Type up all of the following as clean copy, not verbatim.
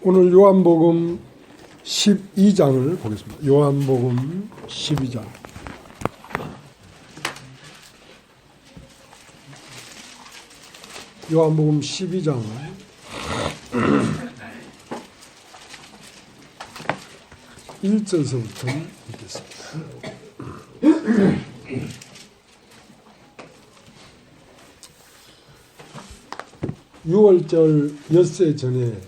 오늘 요한복음 12장을 보겠습니다. 요한복음 12장. 요한복음 12장을 1절서부터 읽겠습니다. 유월절 엿새 전에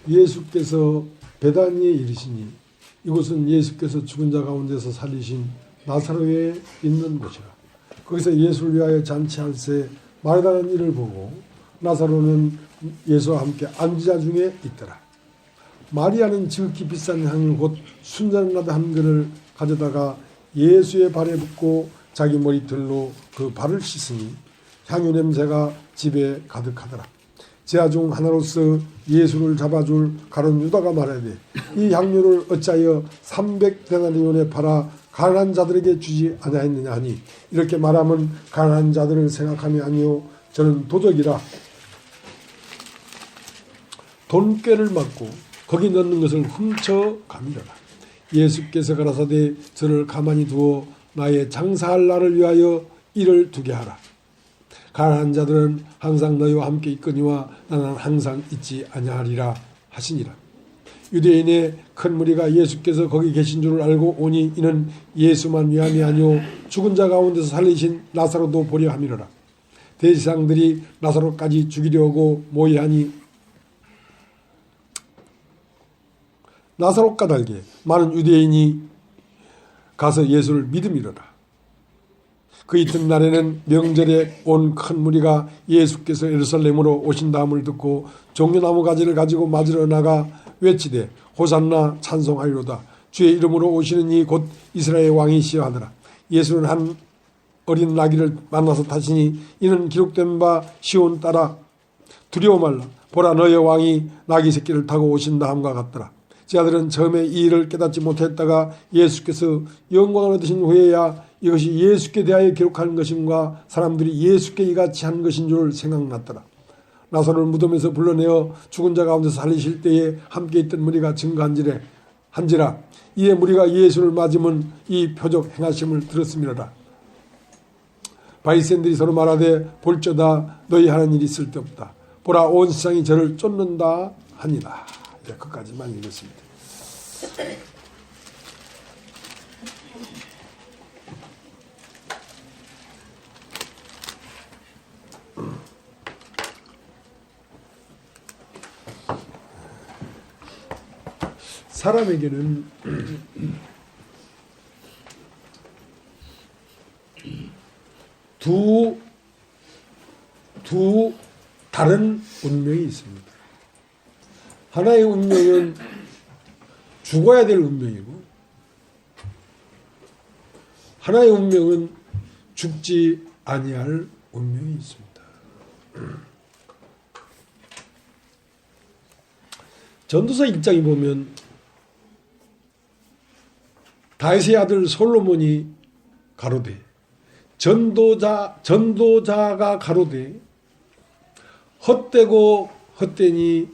예수께서 베다니에 이르시니 이곳은 예수께서 죽은 자 가운데서 살리신 나사로에 있는 곳이라. 거기서 예수를 위하여 잔치할새 마르다는 이를 보고 나사로는 예수와 함께 앉은 자 중에 있더라. 마리아는 지극히 비싼 향유 곧 순전나드 한 근을 가져다가 예수의 발에 붓고 자기 머리털로 그 발을 씻으니 향유 냄새가 집에 가득하더라. 제자 중 하나로서 예수를 잡아줄 가룟 유다가 말하되 이 향유를 어찌하여 300데나리온에 팔아 가난한 자들에게 주지 아니하였느냐 하니 이렇게 말하면 가난한 자들을 생각함이 아니요 저는 도적이라 돈꾀를 맞고 거기 넣는 것을 훔쳐 가미라라. 예수께서 가라사대 저를 가만히 두어 나의 장사할 날을 위하여 이를 두게 하라. 가난한 자들은 항상 너희와 함께 있거니와 나는 항상 있지 아니하리라 하시니라. 유대인의 큰 무리가 예수께서 거기 계신 줄을 알고 오니 이는 예수만 위함이 아니오 죽은 자 가운데서 살리신 나사로도 보려 함이로라. 대제사장들이 나사로까지 죽이려고 모의하니 나사로 까닭에 많은 유대인이 가서 예수를 믿음이로라. 그 이튿날에는 명절에 온 큰 무리가 예수께서 예루살렘으로 오신다함을 듣고 종려나무 가지를 가지고 맞으러 나가 외치되 호산나 찬송하리로다. 주의 이름으로 오시는 이 곧 이스라엘 왕이시여 하더라. 예수는 한 어린 나귀를 만나서 타시니 이는 기록된 바 시온 따라 두려워 말라. 보라 너의 왕이 나귀 새끼를 타고 오신다 함과 같더라. 제자들은 처음에 이 일을 깨닫지 못했다가 예수께서 영광을 얻으신 후에야 이것이 예수께 대하여 기록하는 것인가 사람들이 예수께 이같이 한 것인 줄 생각났더라. 나사로를 무덤에서 불러내어 죽은 자 가운데서 살리실 때에 함께 있던 무리가 증거한지라 이에 무리가 예수를 맞으면 이 표적 행하심을 들었음이로라. 바리새인들이 서로 말하되 볼저다 너희 하는 일이 쓸데없다. 보라 온 세상이 저를 쫓는다 하니라. 끝까지만 읽었습니다. 사람에게는 두 다른 운명이 있습니다. 하나의 운명은 죽어야 될 운명이고 하나의 운명은 죽지 아니할 운명이 있습니다. 전도서 1장에 보면 다윗의 아들 솔로몬이 가로되 전도자가 가로되 헛되고 헛되니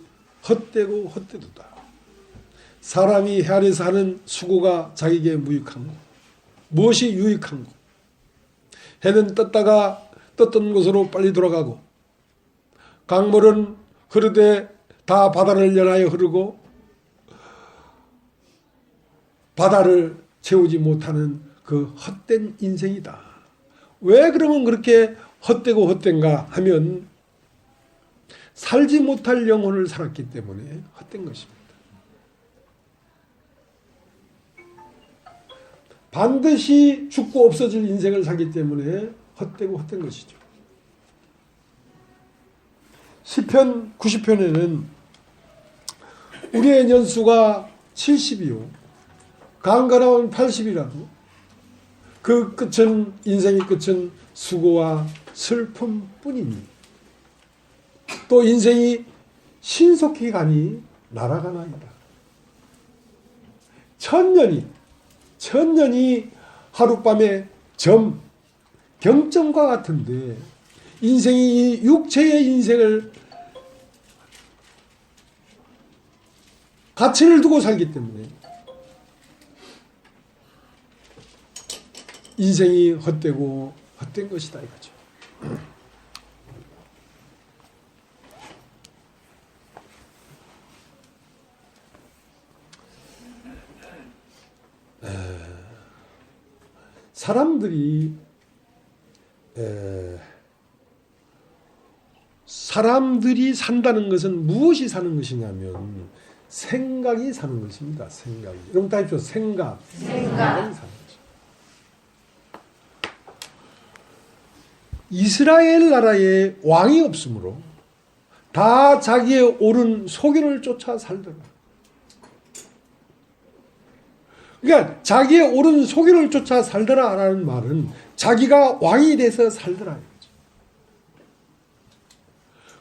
헛되고 헛되도다. 사람이 해 아래서 하는 수고가 자기에게 무익한 것. 무엇이 유익한 것. 해는 떴던 곳으로 빨리 돌아가고 강물은 흐르되 다 바다를 연하여 흐르고 바다를 채우지 못하는 그 헛된 인생이다. 왜 그러면 그렇게 헛되고 헛된가 하면 살지 못할 영혼을 살았기 때문에 헛된 것입니다. 반드시 죽고 없어질 인생을 살기 때문에 헛되고 헛된 것이죠. 시편 90편에는 우리의 연수가 70이요 강건하면 80이라도 그 끝은 인생의 끝은 수고와 슬픔뿐이니 또 인생이 신속히 가니 날아가나이다. 천년이 하룻밤의 경점과 같은데 인생이 이 육체의 인생을 가치를 두고 살기 때문에 인생이 헛되고 헛된 것이다 이거죠. 사람들이 산다는 것은 무엇이 사는 것이냐면 생각이 사는 것입니다. 생각이. 여러분 다 해주세요. 생각이 사는 것입니다. 이스라엘 나라에 왕이 없으므로 다 자기의 옳은 소견을 쫓아 살더라. 그러니까 자기의 옳은 소견을 쫓아 살더라라는 말은 자기가 왕이 돼서 살더라.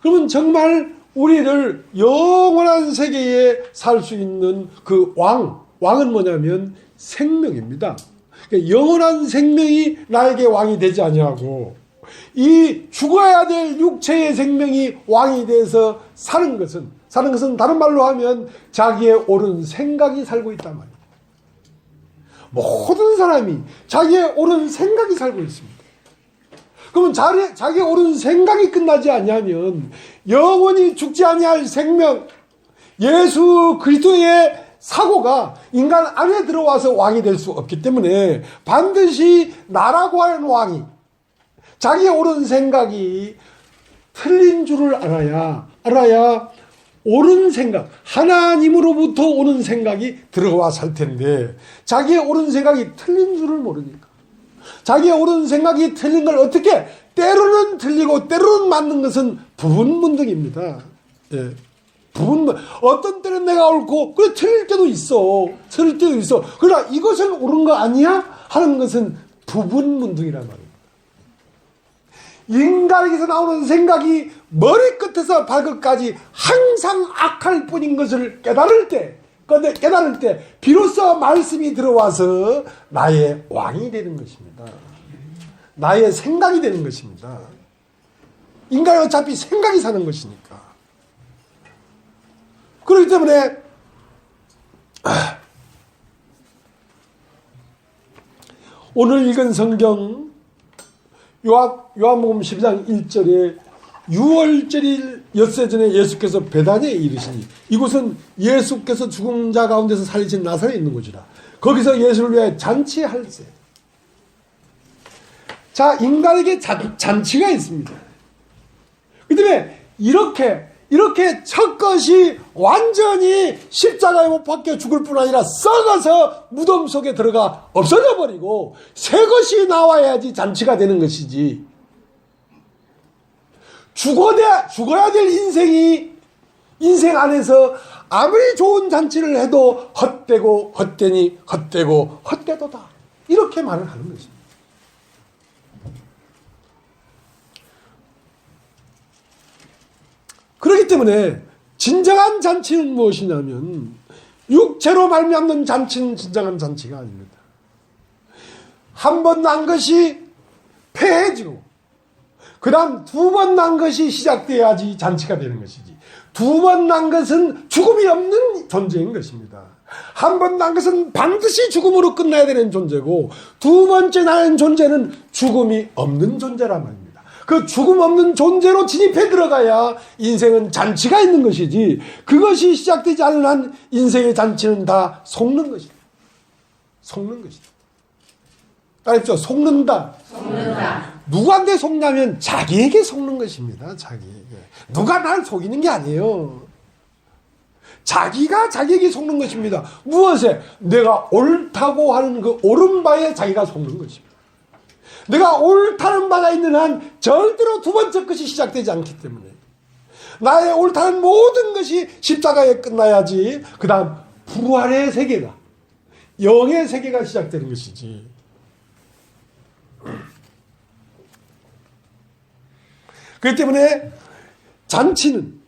그러면 정말 우리를 영원한 세계에 살 수 있는 그 왕은 뭐냐면 생명입니다. 그러니까 영원한 생명이 나에게 왕이 되지 아니하고 이 죽어야 될 육체의 생명이 왕이 돼서 사는 것은 다른 말로 하면 자기의 옳은 생각이 살고 있단 말이에요. 모든 사람이 자기의 옳은 생각이 살고 있습니다. 그러면 자기의 옳은 생각이 끝나지 않냐면 영원히 죽지 아니할 생명, 예수 그리스도의 사고가 인간 안에 들어와서 왕이 될 수 없기 때문에 반드시 나라고 하는 왕이 자기의 옳은 생각이 틀린 줄을 알아야 옳은 생각, 하나님으로부터 오는 생각이 들어와 살 텐데 자기의 옳은 생각이 틀린 줄을 모르니까 자기의 옳은 생각이 틀린 걸 어떻게 때로는 틀리고 때로는 맞는 것은 부분문득입니다. 예. 어떤 때는 내가 옳고 그래 틀릴 때도 있어. 그러나 이것은 옳은 거 아니야? 하는 것은 부분문득이란 말이에요. 인간에게서 나오는 생각이 머리끝에서 발끝까지 항상 악할 뿐인 것을 깨달을 때 비로소 말씀이 들어와서 나의 왕이 되는 것입니다. 나의 생각이 되는 것입니다. 인간은 어차피 생각이 사는 것이니까. 그렇기 때문에 오늘 읽은 성경 요한복음 12장 1절에 6월절일 엿새 전에 예수께서 베다니에 이르시니 이곳은 예수께서 죽은 자 가운데서 살리신 나사렛에 있는 곳이라. 거기서 예수를 위해 잔치할세. 자, 인간에게 잔치가 있습니다. 그 때문에 이렇게 첫 것이 완전히 십자가에 못 박혀 죽을 뿐 아니라 썩어서 무덤 속에 들어가 없어져 버리고 새 것이 나와야지 잔치가 되는 것이지. 죽어야 될 인생 안에서 아무리 좋은 잔치를 해도 헛되고 헛되니 헛되고 헛되도다. 이렇게 말을 하는 것입니다. 그렇기 때문에 진정한 잔치는 무엇이냐면 육체로 말미암는 잔치는 진정한 잔치가 아닙니다. 한 번 난 것이 폐해지고 그 다음 두 번 난 것이 시작돼야지 잔치가 되는 것이지. 두 번 난 것은 죽음이 없는 존재인 것입니다. 한 번 난 것은 반드시 죽음으로 끝나야 되는 존재고 두 번째 나는 존재는 죽음이 없는 존재란 말입니다. 그 죽음 없는 존재로 진입해 들어가야 인생은 잔치가 있는 것이지 그것이 시작되지 않은 한 인생의 잔치는 다 속는 것이다. 알겠죠? 속는다. 누구한테 속냐면 자기에게 속는 것입니다. 자기에게. 누가 날 속이는 게 아니에요. 자기가 자기에게 속는 것입니다. 무엇에? 내가 옳다고 하는 그 옳은 바에 자기가 속는 것입니다. 내가 옳다는 바가 있는 한 절대로 두 번째 것이 시작되지 않기 때문에 나의 옳다는 모든 것이 십자가에 끝나야지 그 다음 부활의 세계가 영의 세계가 시작되는 것이지. 그렇기 때문에 잔치는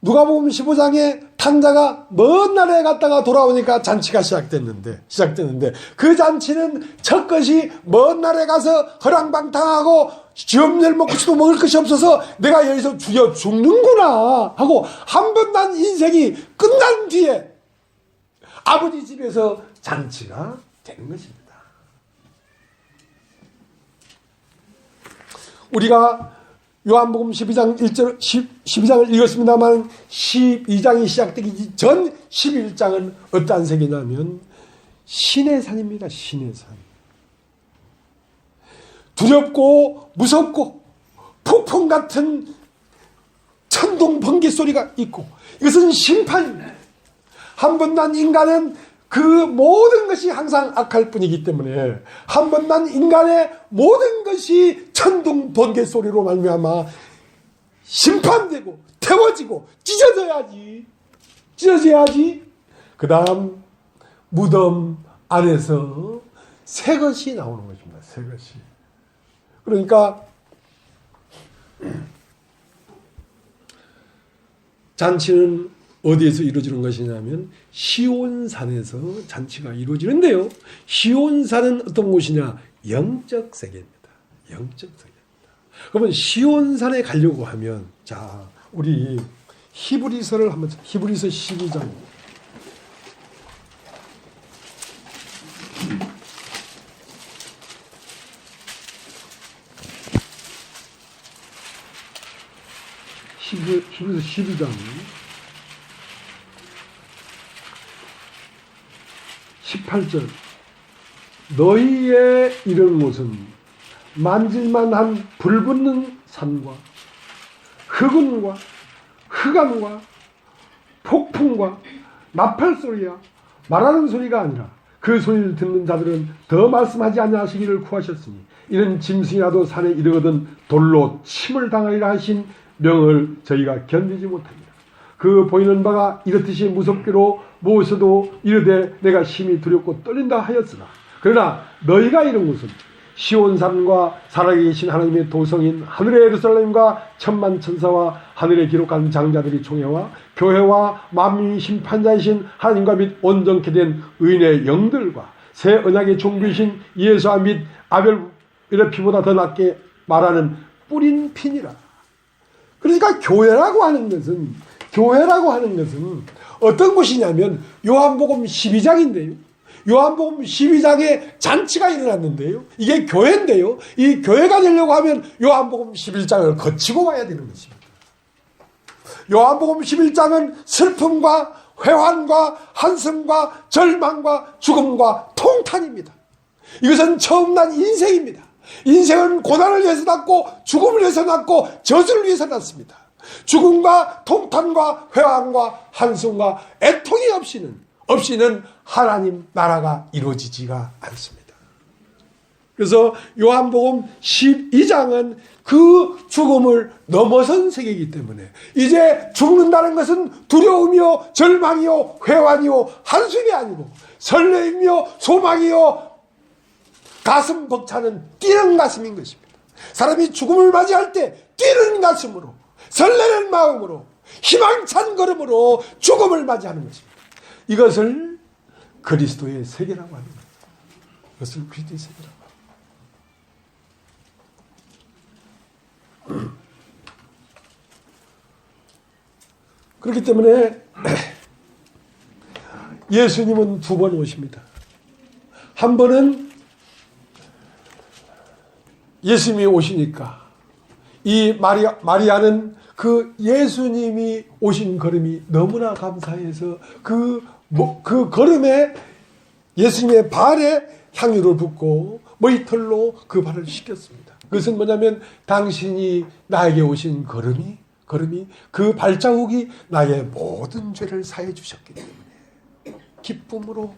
누가복음 15장에 탕자가 먼 나라에 갔다가 돌아오니까 잔치가 시작됐는데 그 잔치는 첫 것이 먼 나라에 가서 허랑방탕하고 지엄열 먹고서도 먹을 것이 없어서 내가 여기서 죽는구나 하고 한 번 난 인생이 끝난 뒤에 아버지 집에서 잔치가 되는 것입니다. 우리가 요한복음 12장 1절 12장을 읽었습니다만 12장이 시작되기 전 11장은 어떠한 세계냐면 신의 산입니다. 신의 산. 두렵고 무섭고 폭풍 같은 천둥 번개 소리가 있고 이것은 심판입니다. 한 번 난 인간은 그 모든 것이 항상 악할 뿐이기 때문에 한 번 난 인간의 모든 것이 천둥 번개 소리로 말미암아 심판되고 태워지고 찢어져야지. 그 다음 무덤 안에서 새 것이 나오는 것입니다. 새 것이. 그러니까 잔치는 어디에서 이루어지는 것이냐면 시온산에서 잔치가 이루어지는데요. 시온산은 어떤 곳이냐? 영적 세계입니다. 영적 세계입니다. 그러면 시온산에 가려고 하면 자, 우리 히브리서를 한번 히브리서 12장 히브리서 12장 18절 너희의 이런 곳은 만질만한 불붙는 산과 흑운과 흑암과 폭풍과 나팔 소리야 말하는 소리가 아니라 그 소리를 듣는 자들은 더 말씀하지 아니하시기를 구하셨으니 이런 짐승이라도 산에 이르거든 돌로 침을 당하리라 하신 명을 저희가 견디지 못합니다. 그 보이는 바가 이렇듯이 무섭기로 무엇에도 이르되 내가 심히 두렵고 떨린다 하였으나 그러나 너희가 이런 것은 시온산과 살아계신 하나님의 도성인 하늘의 예루살렘과 천만 천사와 하늘에 기록한 장자들이 총회와 교회와 만민의 심판자이신 하나님과 및 온전케 된 의인의 영들과 새 언약의 종교이신 예수와 및 아벨의 피보다 더 낫게 말하는 뿌린 피니라. 그러니까 교회라고 하는 것은 어떤 것이냐면 요한복음 12장인데요. 요한복음 12장에 잔치가 일어났는데요. 이게 교회인데요. 이 교회가 되려고 하면 요한복음 11장을 거치고 와야 되는 것입니다. 요한복음 11장은 슬픔과 회환과 한숨과 절망과 죽음과 통탄입니다. 이것은 처음 난 인생입니다. 인생은 고난을 위해서 났고 죽음을 위해서 났고 저주를 위해서 났습니다. 죽음과 통탄과 회환과 한숨과 애통이 없이는 하나님 나라가 이루어지지가 않습니다. 그래서 요한복음 12장은 그 죽음을 넘어선 세계이기 때문에 이제 죽는다는 것은 두려움이요 절망이요 회환이요 한숨이 아니고 설레이며 소망이요 가슴 벅차는 뛰는 가슴인 것입니다. 사람이 죽음을 맞이할 때 뛰는 가슴으로 설레는 마음으로 희망찬 걸음으로 죽음을 맞이하는 것입니다. 이것을 그리스도의 세계라고 합니다. 이것을 그리스도의 세계라고 합니다. 그렇기 때문에 예수님은 두 번 오십니다. 한 번은 예수님이 오시니까 이 마리아는 그 예수님이 오신 걸음이 너무나 감사해서 그 걸음에 예수님의 발에 향유를 붓고 머리털로 그 발을 씻겼습니다. 그것은 뭐냐면 당신이 나에게 오신 걸음이 그 발자국이 나의 모든 죄를 사해 주셨기 때문에 기쁨으로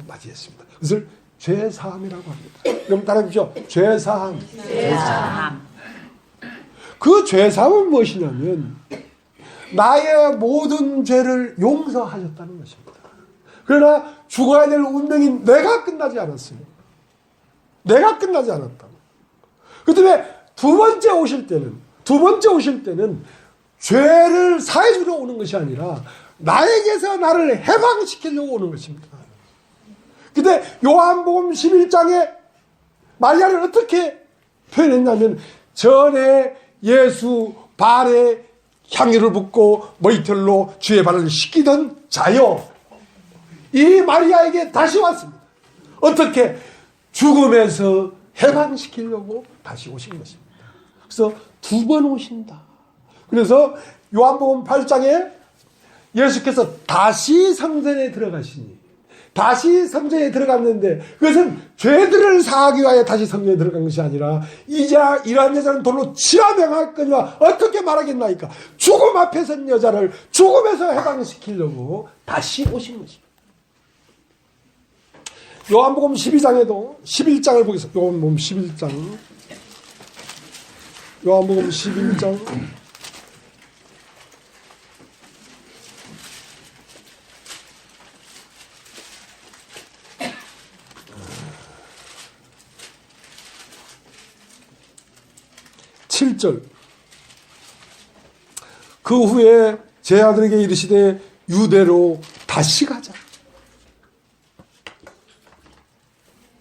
맞이했습니다. 그것을 죄사함이라고 합니다. 그럼 따라하십시오. 죄사함. 그 죄사함은 무엇이냐면 나의 모든 죄를 용서하셨다는 것입니다. 그러나 죽어야 될 운명인 내가 끝나지 않았어요. 내가 끝나지 않았다. 그 때문에 두 번째 오실 때는 죄를 사해주러 오는 것이 아니라 나에게서 나를 해방시키려고 오는 것입니다. 근데 요한복음 11장에 마리아를 어떻게 표현했냐면 전에 예수 발에 향유를 붓고 머리털로 주의 발을 씻기던 자요, 이 마리아에게 다시 왔습니다. 어떻게? 죽음에서 해방시키려고 다시 오신 것입니다. 그래서 두 번 오신다. 그래서 요한복음 8장에 예수께서 다시 성전에 들어가시니, 다시 성전에 들어갔는데 그것은 죄들을 사하기 위하여 다시 성전에 들어간 것이 아니라 이제 이러한 여자는 돌로 치라 명하거니와 어떻게 말하겠나이까? 죽음 앞에 선 여자를 죽음에서 해방시키려고 다시 오신 것입니다. 요한복음 12장에도 11장을 보겠습니다. 요한복음 11장, 요한복음 11장 7절. 그 후에 제 아들에게 이르시되 유대로 다시 가자.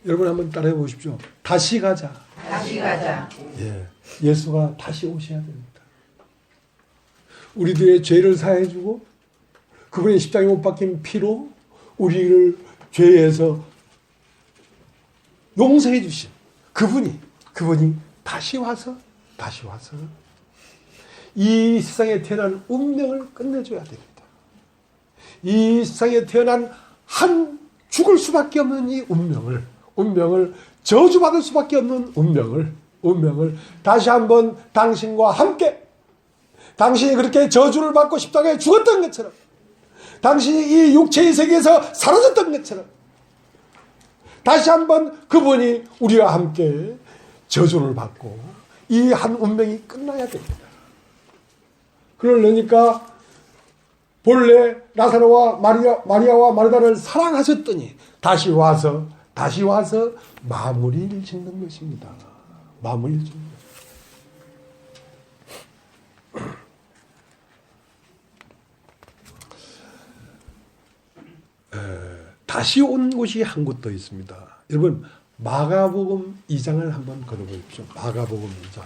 여러분 한번 따라해 보십시오. 다시 가자. 다시 가자. 예, 예수가 다시 오셔야 됩니다. 우리들의 죄를 사해주고 그분의 십자가에 못 박힌 피로 우리를 죄에서 용서해 주신 그분이 다시 와서 이 세상에 태어난 운명을 끝내줘야 됩니다. 이 세상에 태어난 한 죽을 수밖에 없는 이 운명을 저주받을 수밖에 없는 운명을 다시 한번 당신과 함께, 당신이 그렇게 저주를 받고 십자가에 죽었던 것처럼, 당신이 이 육체의 세계에서 사라졌던 것처럼 다시 한번 그분이 우리와 함께 저주를 받고 이 한 운명이 끝나야 됩니다. 그러려니까 본래 나사로와 마리아와 마르다를 사랑하셨더니 다시 와서 마무리를 짓는 것입니다. 마무리를 짓는 것입니다. 다시 온 곳이 한 곳 더 있습니다. 여러분 마가복음 2장을 한번 걸어보십시오. 마가복음 2장.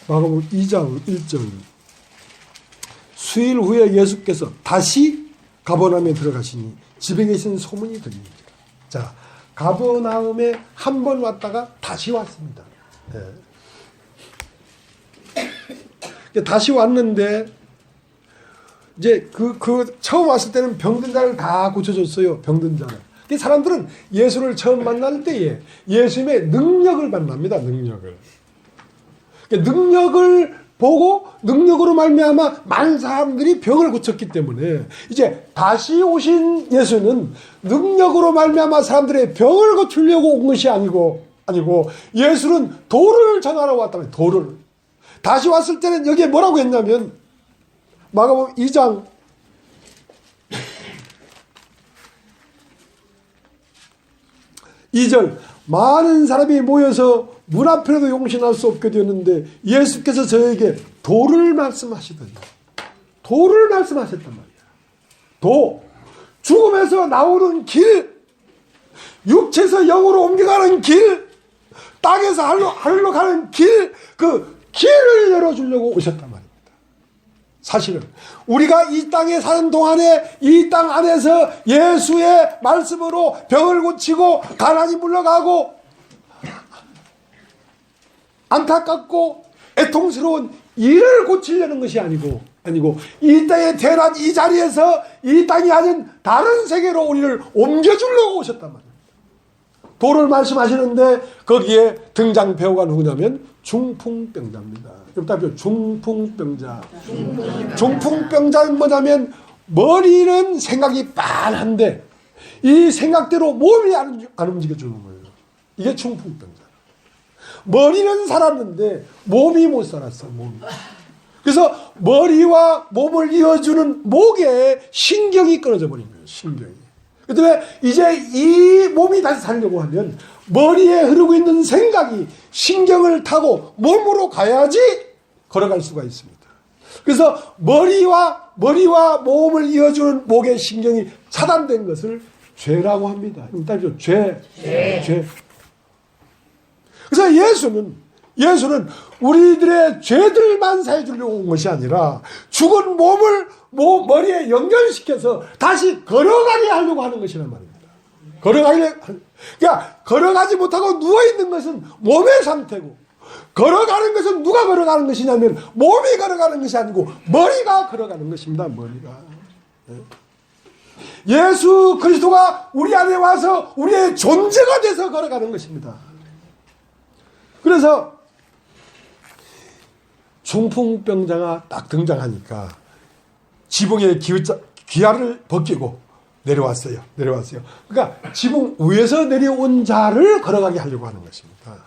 마가복음 2장 1절. 수일 후에 예수께서 다시 가버나움에 들어가시니 집에 계신 소문이 들립니다. 자, 가버나움에 한 번 왔다가 다시 왔습니다. 네. 다시 왔는데 이제 그 처음 왔을 때는 병든 자를 다 고쳐줬어요. 병든 자를. 사람들은 예수를 처음 만날 때에 예수님의 능력을 만납니다. 능력을 보고 능력으로 말미암아 많은 사람들이 병을 고쳤기 때문에 이제 다시 오신 예수는 능력으로 말미암아 사람들의 병을 고치려고 온 것이 아니고 예수는 도를 전하러 왔다면 도를. 다시 왔을 때는 여기에 뭐라고 했냐면 마가복음 2장 2절. 많은 사람이 모여서 문 앞에라도 용신할 수 없게 되었는데 예수께서 저에게 도를 말씀하시더니, 도를 말씀하셨단 말이야. 도, 죽음에서 나오는 길, 육체에서 영으로 옮겨가는 길, 땅에서 하늘로 가는 길, 그 길을 열어주려고 오셨단 말입니다. 사실은 우리가 이 땅에 사는 동안에 이 땅 안에서 예수의 말씀으로 병을 고치고 가난이 물러가고 안타깝고 애통스러운 일을 고치려는 것이 아니고 이 땅에 태어난 이 자리에서 이 땅이 아닌 다른 세계로 우리를 옮겨주려고 오셨단 말이에요. 도를 말씀하시는데 거기에 등장 배우가 누구냐면 중풍병자입니다. 여러분 중풍병자. 중풍병자는 뭐냐면 머리는 생각이 빤한데 이 생각대로 몸이 안 움직여주는 거예요. 이게 중풍병자. 머리는 살았는데 몸이 못 살았어. 몸이. 그래서 머리와 몸을 이어주는 목에 신경이 끊어져 버린 거예요. 신경이. 그 때문에 이제 이 몸이 다시 살려고 하면 머리에 흐르고 있는 생각이 신경을 타고 몸으로 가야지 걸어갈 수가 있습니다. 그래서 머리와 몸을 이어주는 목의 신경이 차단된 것을 죄라고 합니다. 따지죠. 죄. 그래서 예수는 우리들의 죄들만 사해 주려고 온 것이 아니라 죽은 몸을 머리에 연결시켜서 다시 걸어가게 하려고 하는 것이란 말입니다. 그러니까 걸어가지 못하고 누워있는 것은 몸의 상태고, 걸어가는 것은 누가 걸어가는 것이냐면 몸이 걸어가는 것이 아니고 머리가 걸어가는 것입니다. 머리가. 예수 그리스도가 우리 안에 와서 우리의 존재가 돼서 걸어가는 것입니다. 그래서 중풍병자가 딱 등장하니까 지붕의 기아를 벗기고 내려왔어요. 그러니까 지붕 위에서 내려온 자를 걸어가게 하려고 하는 것입니다.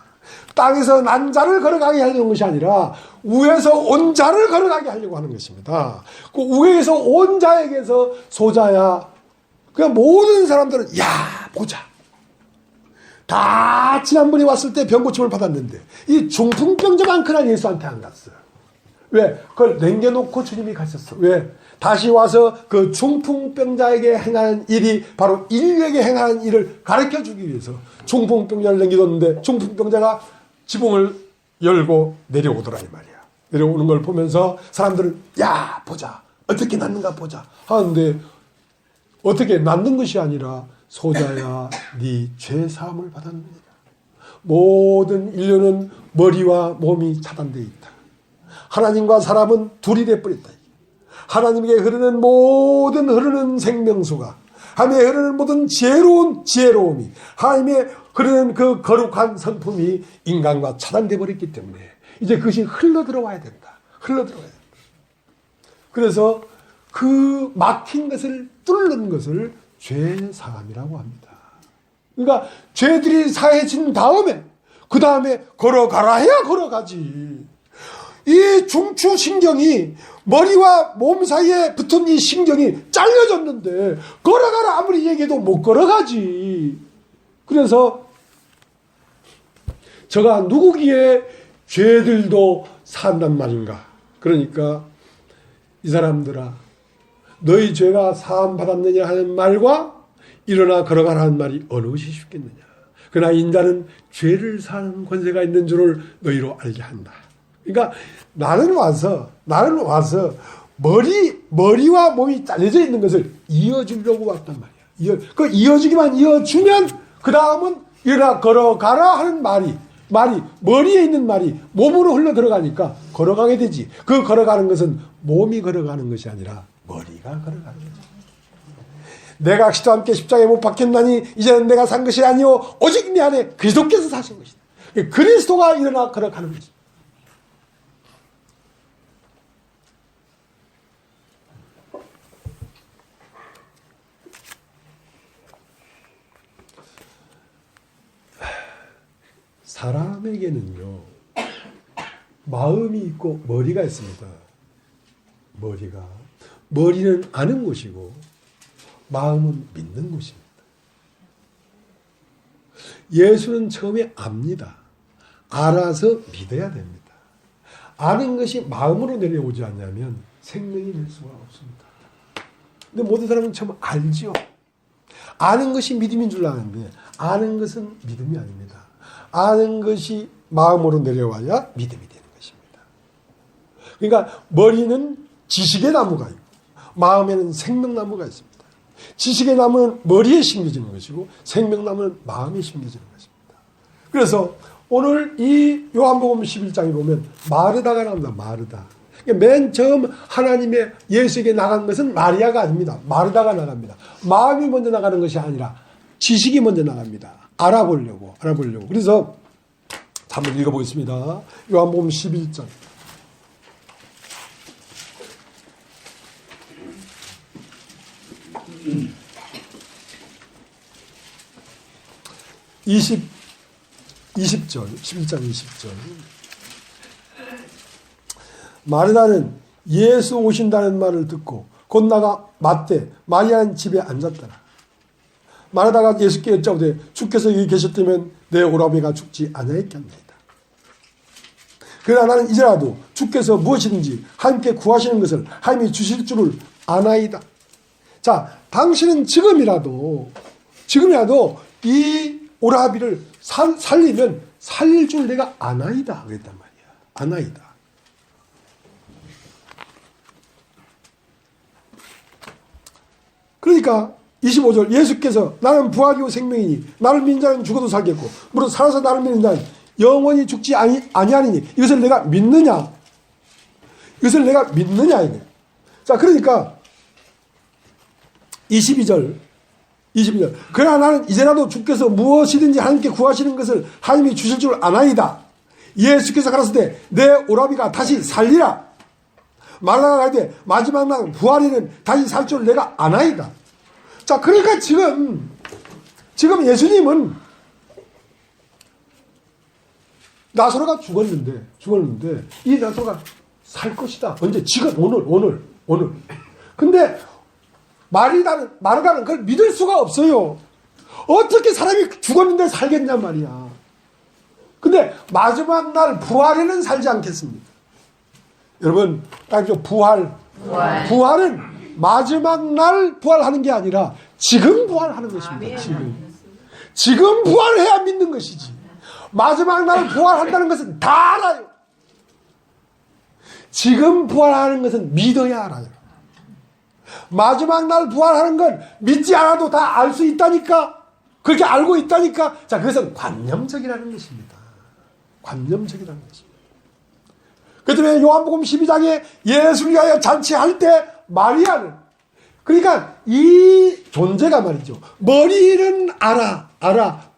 땅에서 난 자를 걸어가게 하려는 것이 아니라 위에서 온 자를 걸어가게 하려고 하는 것입니다. 그 위에서 온 자에게서 소자야, 그냥 모든 사람들은 야 보자. 다 지난번에 왔을 때 병고침을 받았는데 이 중풍병자만큼은 예수한테 안 갔어요. 왜? 그걸 남겨놓고 주님이 가셨어. 왜? 다시 와서 그 중풍병자에게 행하는 일이 바로 인류에게 행하는 일을 가르쳐주기 위해서 중풍병자를 남겨뒀는데 중풍병자가 지붕을 열고 내려오더라 이 말이야. 내려오는 걸 보면서 사람들은 야 보자. 어떻게 낫는가 보자 하는데 어떻게 낫는 것이 아니라 소자야 네 죄사함을 받았느니라. 모든 인류는 머리와 몸이 차단되어 있다. 하나님과 사람은 둘이 되어버렸다. 하나님에게 흐르는 생명수가, 하나님에 흐르는 모든 지혜로움이, 하나님의 흐르는 그 거룩한 성품이 인간과 차단되어 버렸기 때문에 이제 그것이 흘러들어와야 된다. 그래서 그 막힌 것을 뚫는 것을 죄사함이라고 합니다. 그러니까 죄들이 사해진 다음에 그 다음에 걸어가라 해야 걸어가지. 이 중추신경이 머리와 몸 사이에 붙은 이 신경이 잘려졌는데 걸어가라 아무리 얘기해도 못 걸어가지. 그래서 저가 누구기에 죄들도 산단 말인가. 그러니까 이 사람들아 너희 죄가 사함 받았느냐 하는 말과 일어나 걸어가라는 말이 어느 것이 쉽겠느냐. 그러나 인자는 죄를 사는 권세가 있는 줄을 너희로 알게 한다. 그러니까 나는 와서 머리와 몸이 잘려져 있는 것을 이어주려고 왔단 말이야. 그 이어주기만 이어주면 그 다음은 일어나 걸어가라 하는 말이 머리에 있는 말이 몸으로 흘러 들어가니까 걸어가게 되지. 그 걸어가는 것은 몸이 걸어가는 것이 아니라 머리가 걸어가는 거지. 내가 그리스도와 함께 십자가에 못 박혔나니 이제는 내가 산 것이 아니요 오직 내 안에 그리스도께서 사신 것이다. 그리스도가 일어나 걸어가는 것이다. 사람에게는요 마음이 있고 머리가 있습니다. 머리는 아는 것이고 마음은 믿는 것입니다. 예수는 처음에 압니다. 알아서 믿어야 됩니다. 아는 것이 마음으로 내려오지 않냐면 생명이 될 수가 없습니다. 근데 모든 사람은 처음 알죠. 아는 것이 믿음인 줄 아는데 아는 것은 믿음이 아닙니다. 아는 것이 마음으로 내려와야 믿음이 되는 것입니다. 그러니까 머리는 지식의 나무가 있고 마음에는 생명나무가 있습니다. 지식의 나무는 머리에 심겨지는 것이고 생명나무는 마음에 심겨지는 것입니다. 그래서 오늘 이 요한복음 11장에 보면 마르다가 나옵니다. 마르다. 맨 처음 하나님의 예수에게 나간 것은 마리아가 아닙니다. 마르다가 나갑니다. 마음이 먼저 나가는 것이 아니라 지식이 먼저 나갑니다. 알아보려고. 그래서 한번 읽어보겠습니다. 요한복음 11장. 20절, 11장 20절. 마르다는 예수 오신다는 말을 듣고 곧 나가 맞대 마리아는 집에 앉았더라. 마르다가 예수께 여짜오되 주께서 여기 계셨다면 내 오라비가 죽지 아니하였겠나이다. 그러나 나는 이제라도 주께서 무엇이든지 하나님께 구하시는 것을 하나님이 주실 줄을 아나이다. 자, 당신은 지금이라도 이 오라비를 살리면 살릴 줄 내가 아나이다 그랬단 말이야. 아나이다. 그러니까 25절 예수께서 나는 부활이요 생명이니 나를 믿는 자는 죽어도 살겠고 무릇 살아서 나를 믿는 자는 영원히 죽지 아니하니니 이것을 내가 믿느냐? 이것을 내가 믿느냐 이게. 자, 그러니까 22절 그러나 나는 이제라도 주께서 무엇이든지 하나님께 구하시는 것을 하나님이 주실 줄 아나이다. 예수께서 가라사대 때 내 오라비가 다시 살리라. 말라가 가되 마지막 날 부활에는 다시 살 줄 내가 아나이다. 자, 그러니까 지금 예수님은 나사로가 죽었는데 이 나사로가 살 것이다. 언제? 지금 오늘. 근데 마르다는 그걸 믿을 수가 없어요. 어떻게 사람이 죽었는데 살겠냔 말이야. 근데 마지막 날 부활에는 살지 않겠습니까? 여러분, 부활은 마지막 날 부활하는 게 아니라 지금 부활하는 것입니다. 지금 부활해야 믿는 것이지. 마지막 날 부활한다는 것은 다 알아요. 지금 부활하는 것은 믿어야 알아요. 마지막 날 부활하는 건 믿지 않아도 다 알 수 있다니까. 그렇게 알고 있다니까. 자, 그것은 관념적이라는 것입니다. 관념적이라는 것입니다. 그 때문에 요한복음 12장에 예수를 위하여 잔치할 때 마리아는, 그러니까 이 존재가 말이죠. 머리는 알아.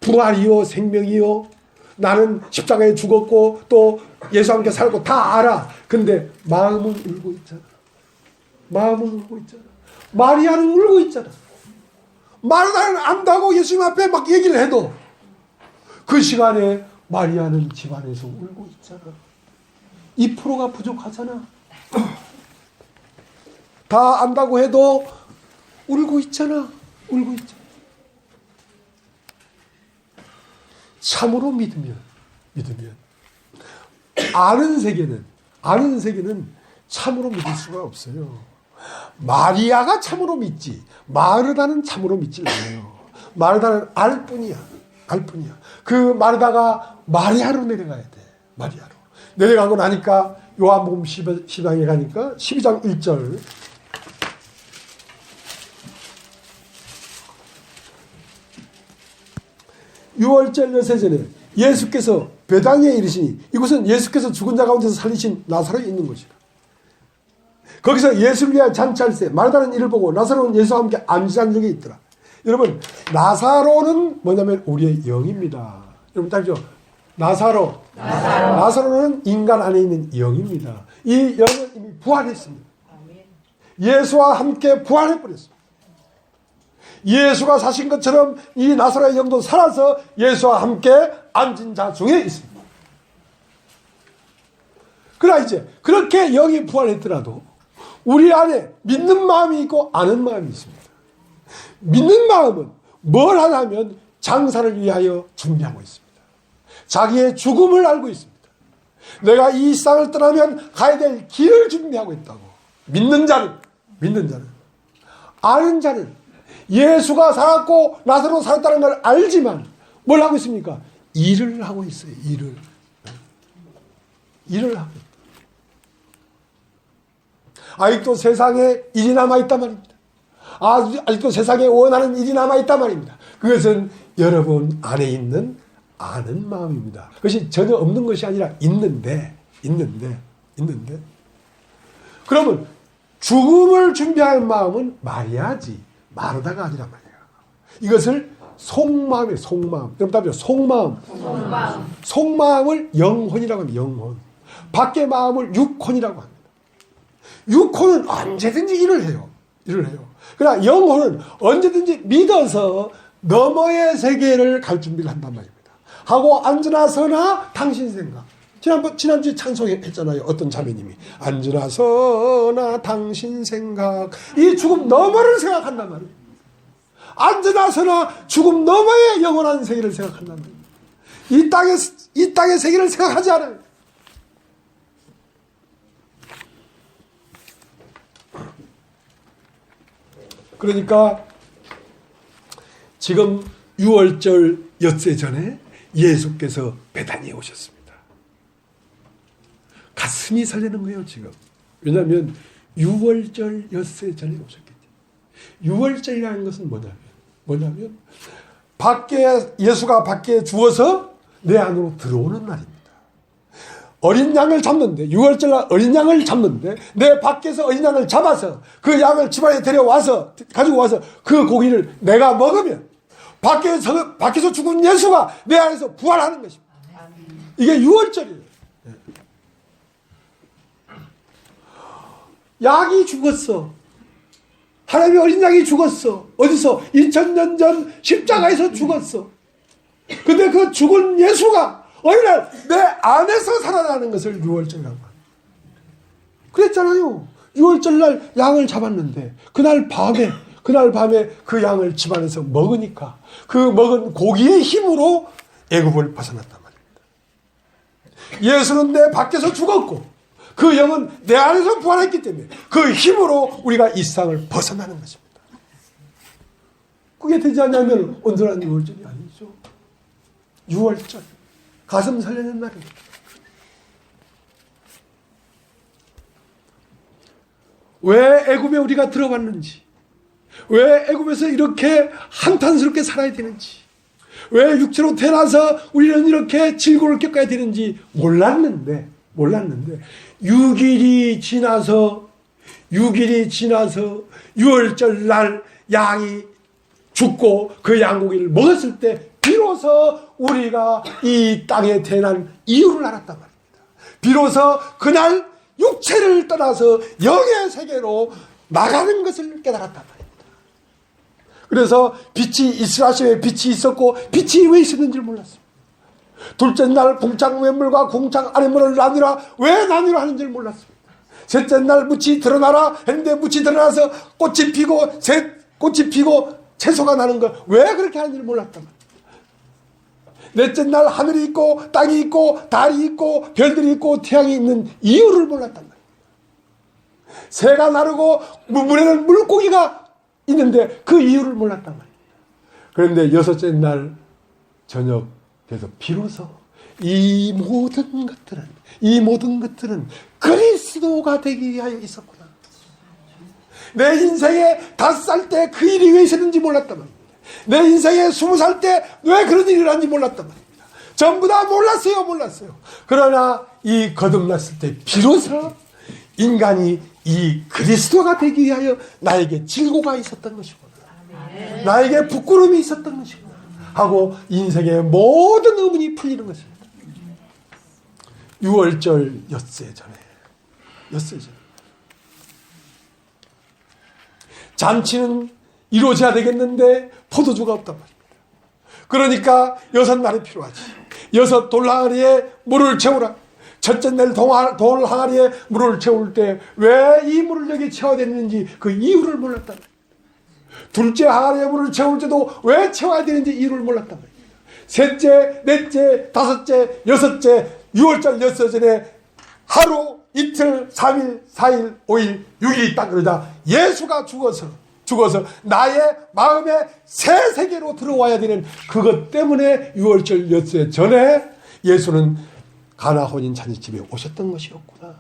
부활이요 생명이요. 나는 십자가에 죽었고 또 예수와 함께 살고 다 알아. 근데 마음은 울고 있잖아. 마리아는 울고 있잖아. 마르다는 안다고 예수님 앞에 막 얘기를 해도 그 시간에 마리아는 집안에서 울고 있잖아. 2%가 부족하잖아. 다 안다고 해도 울고 있잖아. 참으로 믿으면 아는 세계는 참으로 믿을 수가 없어요. 마리아가 참으로 믿지 마르다는 참으로 믿지 않아요. 마르다는 알 뿐이야. 그 마르다가 마리아로 내려가야 돼. 마리아로 내려가고 나니까 요한복음 12장에 가니까 12장 1절 유월절 여세전에 예수께서 베다니에 이르시니 이곳은 예수께서 죽은 자 가운데서 살리신 나사로에 있는 곳이라. 거기서 예수를 위하여 잔치할세 마르다는 이를 보고 나사로는 예수와 함께 안지한 적이 있더라. 여러분, 나사로는 뭐냐면 우리의 영입니다. 여러분 알죠? 나사로는 인간 안에 있는 영입니다. 이 영은 이미 부활했습니다. 예수와 함께 부활해버렸습니다. 예수가 사신 것처럼 이 나사로의 영도 살아서 예수와 함께 앉은 자 중에 있습니다. 그러나 이제 그렇게 영이 부활했더라도 우리 안에 믿는 마음이 있고 아는 마음이 있습니다. 믿는 마음은 뭘 하냐면 장사를 위하여 준비하고 있습니다. 자기의 죽음을 알고 있습니다. 내가 이 세상을 떠나면 가야 될 길을 준비하고 있다고. 믿는 자는 아는 자는 예수가 살았고 나사로 살았다는 걸 알지만 뭘 하고 있습니까? 일을 하고 있어요. 일을 하고 있다. 아직도 세상에 일이 남아있단 말입니다. 아직도 세상에 원하는 일이 남아있단 말입니다. 그것은 여러분 안에 있는 아는 마음입니다. 그것이 전혀 없는 것이 아니라 있는데 그러면 죽음을 준비할 마음은 마리아지 마르다가 아니란 말이에요. 이것을 속마음이에요. 속마음. 그럼 답이죠. 속마음을 영혼이라고 합니다. 영혼. 밖의 마음을 육혼이라고 합니다. 육혼은 언제든지 일을 해요. 그러나 영혼은 언제든지 믿어서 너머의 세계를 갈 준비를 한단 말입니다. 하고 앉으나 서나 당신 생각. 지난주에 찬송했잖아요. 어떤 자매님이 앉으나 서나 당신 생각. 이 죽음 너머를 생각한단 말이에요. 앉으나 서나 죽음 너머의 영원한 세계를 생각한다는 거예요. 이 땅의 세계를 생각하지 않아요. 그러니까 지금 6월절 엿새 전에 예수께서 베다니에 오셨습니다. 가슴이 설레는 거예요 지금. 왜냐하면 6월절 엿새 전에 오셨기 때문에. 6월절이라는 것은 뭐냐면 밖에 예수가 밖에 죽어서 내 안으로 들어오는 날입니다. 어린 양을 잡는데 6월절날 어린 양을 잡는데 내 밖에서 어린 양을 잡아서 그 양을 집안에 데려와서 가지고 와서 그 고기를 내가 먹으면 밖에서 죽은 예수가 내 안에서 부활하는 것입니다. 이게 6월절이에요. 양이 죽었어. 하나님의 어린 양이 죽었어. 어디서? 2000년 전 십자가에서 죽었어. 근데 그 죽은 예수가 어느 날 내 안에서 살아나는 것을 6월절이라고 합니다. 그랬잖아요. 6월절날 양을 잡았는데 그날 밤에 그 양을 집안에서 먹으니까 그 먹은 고기의 힘으로 애굽을 벗어났단 말입니다. 예수는 내 밖에서 죽었고 그 영은 내 안에서 부활했기 때문에 그 힘으로 우리가 이 세상을 벗어나는 것입니다. 그게 되지 않냐면 온전한 6월절이 아니죠. 6월절 가슴 설레는 날입니다. 왜 애굽에 우리가 들어갔는지, 왜 애굽에서 이렇게 한탄스럽게 살아야 되는지, 왜 육체로 태어나서 우리는 이렇게 질고를 겪어야 되는지 몰랐는데 6일이 지나서 6월절 날 양이 죽고 그 양고기를 먹었을 때 비로소 우리가 이 땅에 태어난 이유를 알았단 말입니다. 비로소 그날 육체를 떠나서 영의 세계로 나가는 것을 깨달았단 말입니다. 그래서 빛이 이스라엘에 빛이 있었고 빛이 왜 있었는지를 몰랐습니다. 둘째 날 궁창 왼물과 궁창 아랫물을 나뉘라 왜 나뉘라 하는지를 몰랐습니다. 셋째 날 묻이 드러나라 했는데 묻이 드러나서 꽃이 피고 채소가 나는 거 왜 그렇게 하는지를 몰랐단 말입니다. 넷째 날 하늘이 있고 땅이 있고 달이 있고 별들이 있고 태양이 있는 이유를 몰랐단 말입니다. 새가 나르고 물에는 물고기가 있는데 그 이유를 몰랐단 말입니다. 그런데 여섯째 날 저녁 돼서 비로소 이 모든 것들은 그리스도가 되기 위하여 있었구나. 내 인생에 5살 때 그 일이 왜 있었는지 몰랐단 말입니다. 내 인생에 20살 때 왜 그런 일이 일어났는지 몰랐단 말입니다. 전부 다 몰랐어요. 그러나 이 거듭났을 때 비로소 인간이 이 그리스도가 되기 위하여 나에게 질고가 있었던 것이구나. 나에게 부끄러움이 있었던 것이구나 하고 인생의 모든 의문이 풀리는 것입니다. 6월절 엿새 전에 잔치는 이루어져야 되겠는데 포도주가 없단 말입니다. 그러니까 6날이 필요하지. 6 돌항아리에 물을 채우라. 첫째 날 돌항아리에 물을 채울 때 왜 이 물을 여기 채워야 되는지 그 이유를 몰랐단 말입니다. 둘째 항아리에 물을 채울 때도 왜 채워야 되는지 이유를 몰랐단 말입니다. 셋째, 넷째, 다섯째, 여섯째 6월절 엿새 전에 하루, 이틀, 3일, 4일, 5일, 6일이 딱 그러자 예수가 죽어서 나의 마음의 새 세계로 들어와야 되는 그것 때문에 6월절 엿새 전에 예수는 가나 혼인 잔치집에 오셨던 것이었구나.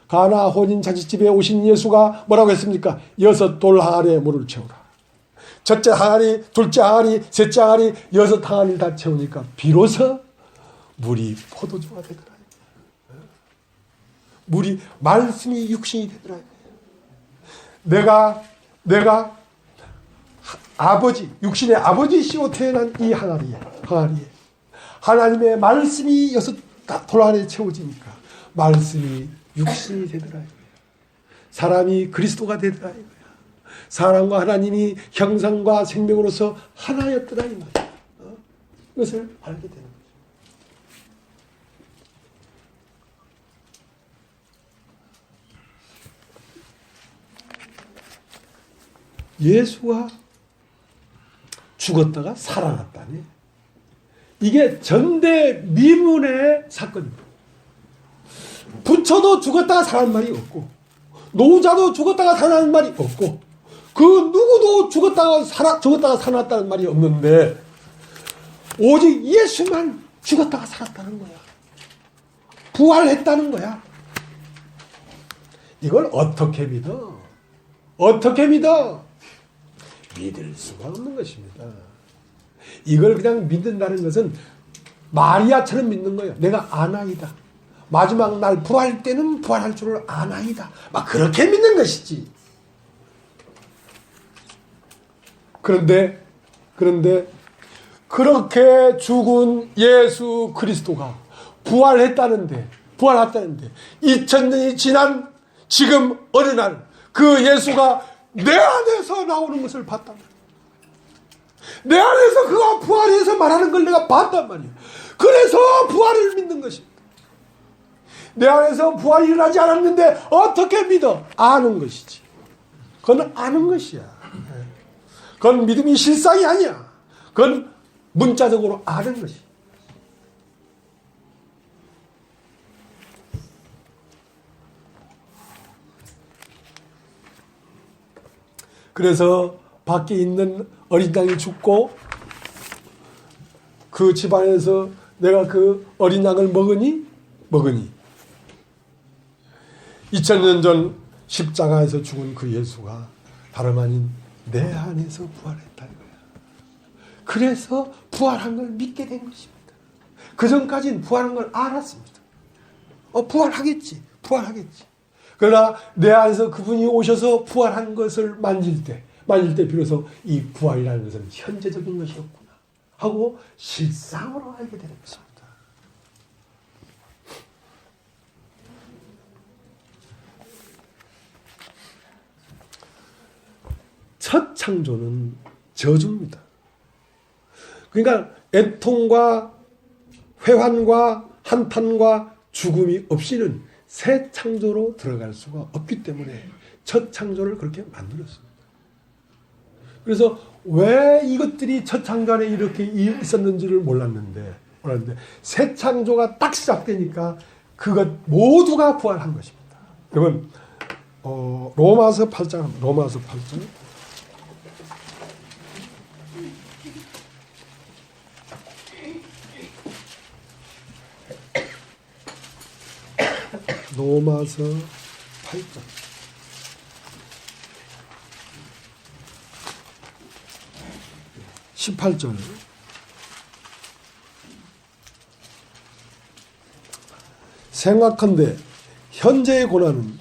가나 혼인 잔치집에 오신 예수가 뭐라고 했습니까? 6 돌항아리에 물을 채우라. 첫째 항아리, 둘째 항아리, 셋째 항아리, 6 항아리를 다 채우니까 비로소 물이 포도주가 되더라. 물이 말씀이 육신이 되더라. 내가 아버지, 육신의 아버지시오 태어난 이 항아리에 하나님의 말씀이 6 돌항아리에 채워지니까 말씀이 육신이 되더라. 사람이 그리스도가 되더라. 사람과 하나님이 형상과 생명으로서 하나였더라. 이 말이야. 그것을 알게 되는 거죠. 예수가 죽었다가 살아났다니. 이게 전대미문의 사건입니다. 부처도 죽었다가 살아난 말이 없고, 노자도 죽었다가 살아난 말이 없고, 그 누구도 죽었다가 살아났다는 말이 없는데, 오직 예수만 죽었다가 살았다는 거야. 부활했다는 거야. 이걸 어떻게 믿어? 어떻게 믿어? 믿을 수가 없는 것입니다. 이걸 그냥 믿는다는 것은 마리아처럼 믿는 거예요. 내가 아나이다. 마지막 날 부활할 때는 부활할 줄을 아나이다. 막 그렇게 믿는 것이지. 그런데 그렇게 죽은 예수 그리스도가 부활했다는데 2000년이 지난 지금 어느 날 그 예수가 내 안에서 나오는 것을 봤단 말이에요. 내 안에서 그가 부활해서 말하는 걸 내가 봤단 말이에요. 그래서 부활을 믿는 것입니다. 내 안에서 부활이 일어나지 않았는데 어떻게 믿어? 아는 것이지. 그건 아는 것이야. 그건 믿음이 실상이 아니야. 그건 문자적으로 아는 것이. 그래서 밖에 있는 어린 양이 죽고 그 집안에서 내가 그 어린 양을 먹으니 2000년 전 십자가에서 죽은 그 예수가 다름 아닌 내 안에서 부활했다는 거야. 그래서 부활한 걸 믿게 된 것입니다. 그 전까지는 부활한 걸 알았습니다. 부활하겠지. 그러나 내 안에서 그분이 오셔서 부활한 것을 만질 때 비로소 이 부활이라는 것은 현재적인 것이었구나 하고 실상으로 알게 되는 것입니다. 첫 창조는 저주입니다. 그러니까 애통과 회환과 한탄과 죽음이 없이는 새 창조로 들어갈 수가 없기 때문에 첫 창조를 그렇게 만들었습니다. 그래서 왜 이것들이 첫 창조 안에 이렇게 있었는지를 몰랐는데 새 창조가 딱 시작되니까 그것 모두가 부활한 것입니다. 여러분 로마서 8장 로마서 8장 18절 생각한데 현재의 고난은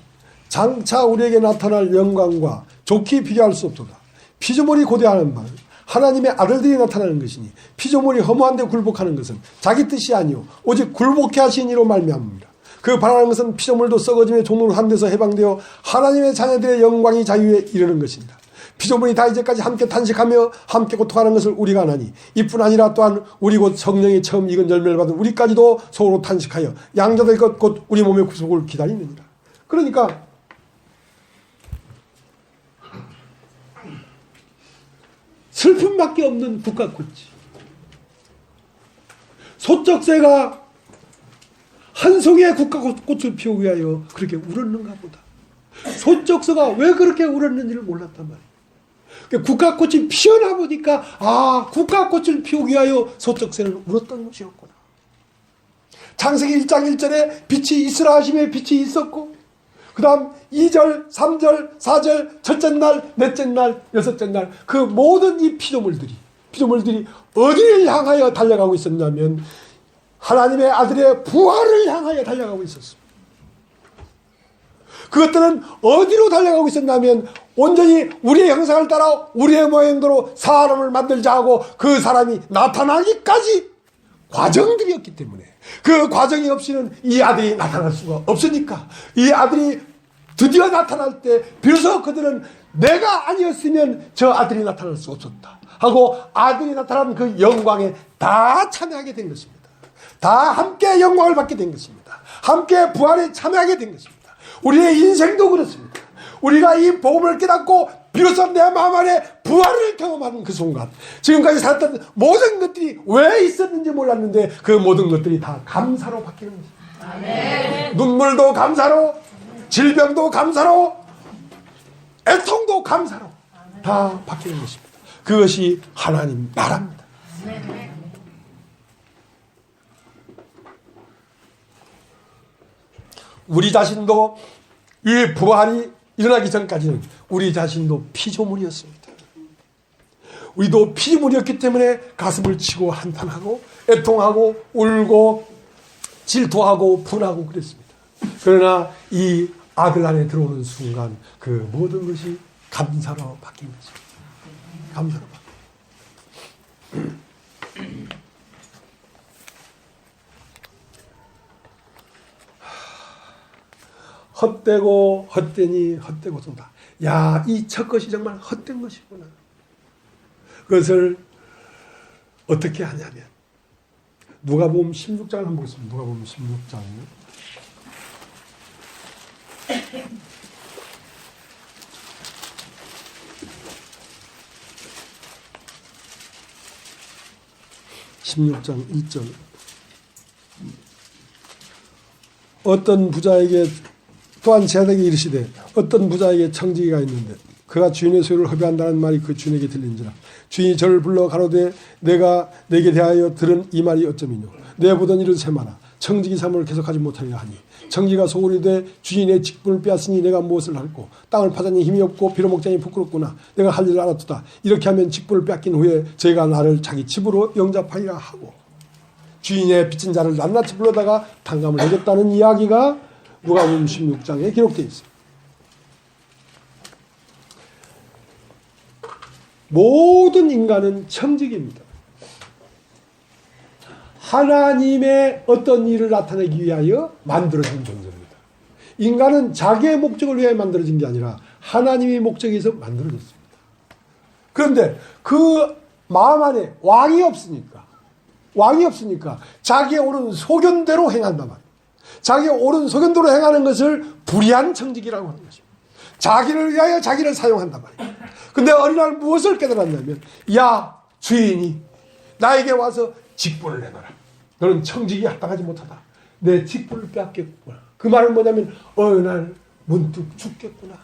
장차 우리에게 나타날 영광과 좋게 비교할 수 없도다. 피조물이 고대하는 말 하나님의 아들들이 나타나는 것이니 피조물이 허무한데 굴복하는 것은 자기 뜻이 아니요 오직 굴복해 하신 이로 말미암습니다. 그 바라는 것은 피조물도 썩어짐의 종로로 한 데서 해방되어 하나님의 자녀들의 영광이 자유에 이르는 것입니다. 피조물이 다 이제까지 함께 탄식하며 함께 고통하는 것을 우리가 아나니 이뿐 아니라 또한 우리 곧 성령이 처음 익은 열매를 받은 우리까지도 속으로 탄식하여 양자될 것 곧 우리 몸의 구속을 기다리느니라. 그러니까 슬픔밖에 없는 국가꽃이 소쩍새가 한 송이의 국가꽃을 피우기 위하여 그렇게 울었는가 보다. 소쩍새가 왜 그렇게 울었는지를 몰랐단 말이에요. 국가꽃이 피어나 보니까 국가꽃을 피우기 위하여 소쩍새는 울었던 것이었구나. 창세기 1장 1절에 빛이 있으라 하심에 빛이 있었고 그 다음 2절, 3절, 4절, 첫째 날, 넷째 날, 여섯째 날 그 모든 이 피조물들이 어디를 향하여 달려가고 있었냐면 하나님의 아들의 부활을 향하여 달려가고 있었습니다. 그것들은 어디로 달려가고 있었냐면 온전히 우리의 형상을 따라 우리의 모양대로 사람을 만들자 하고 그 사람이 나타나기까지 과정들이었기 때문에 그 과정이 없이는 이 아들이 나타날 수가 없으니까 이 아들이 드디어 나타날 때 비로소 그들은 내가 아니었으면 저 아들이 나타날 수 없었다 하고 아들이 나타난 그 영광에 다 참여하게 된 것입니다. 다 함께 영광을 받게 된 것입니다. 함께 부활에 참여하게 된 것입니다. 우리의 인생도 그렇습니다. 우리가 이 복음을 깨닫고 비로소 내 마음 안에 부활을 경험하는 그 순간, 지금까지 살았던 모든 것들이 왜 있었는지 몰랐는데 그 모든 것들이 다 감사로 바뀌는 것입니다. 아멘. 눈물도 감사로, 질병도 감사로, 애통도 감사로 다 바뀌는 것입니다. 그것이 하나님 나라입니다. 우리 자신도 이 부활이 일어나기 전까지는 우리 자신도 피조물이었습니다. 우리도 피조물이었기 때문에 가슴을 치고 한탄하고 애통하고 울고 질투하고 분하고 그랬습니다. 그러나 이 아들 안에 들어오는 순간 그 모든 것이 감사로 바뀐 것입니다. 감사로 바뀐. 헛되고 헛되니 헛되고 쏜다. 야, 이 첫 것이 정말 헛된 것이구나. 그것을 어떻게 하냐면 누가복음 16장을 한번 보겠습니다. 누가복음 16장이요. (16장 1절) 어떤 부자에게 또한 제자에게 이르시되 어떤 부자에게 청지기가 있는데 그가 주인의 소유를 허비한다는 말이 그 주인에게 들린지라. 주인이 저를 불러 가로되 내가 내게 대하여 들은 이 말이 어쩌미뇨. 내 보던 일은 세마나 청지기 삶을 계속하지 못하리라 하니 청지기가 소홀히되 주인의 직분을 빼앗으니 내가 무엇을 할꼬. 땅을 파자니 힘이 없고 빌어먹자니 부끄럽구나. 내가 할 일을 알았도다. 이렇게 하면 직분을 빼앗긴 후에 저희가 나를 자기 집으로 영접하리라 하고 주인의 빚진 자를 낱낱이 불러다가 탕감을 해줬다는 이야기가 누가복음 16장에 기록되어 있습니다. 모든 인간은 청직입니다. 하나님의 어떤 일을 나타내기 위하여 만들어진 존재입니다. 인간은 자기의 목적을 위해 만들어진 게 아니라 하나님의 목적에서 만들어졌습니다. 그런데 그 마음 안에 왕이 없으니까 자기의 옳은 소견대로 행한단 말이에요. 자기의 옳은 소견대로 행하는 것을 불의한 청직이라고 하는 것입니다. 자기를 위하여 자기를 사용한단 말이에요. 근데 어느 날 무엇을 깨달았냐면 야 주인이 나에게 와서 직분을 내놔라. 너는 청직이 합당하지 못하다. 내 직분을 빼앗겼구나. 그 말은 뭐냐면 어느 날 문득 죽겠구나.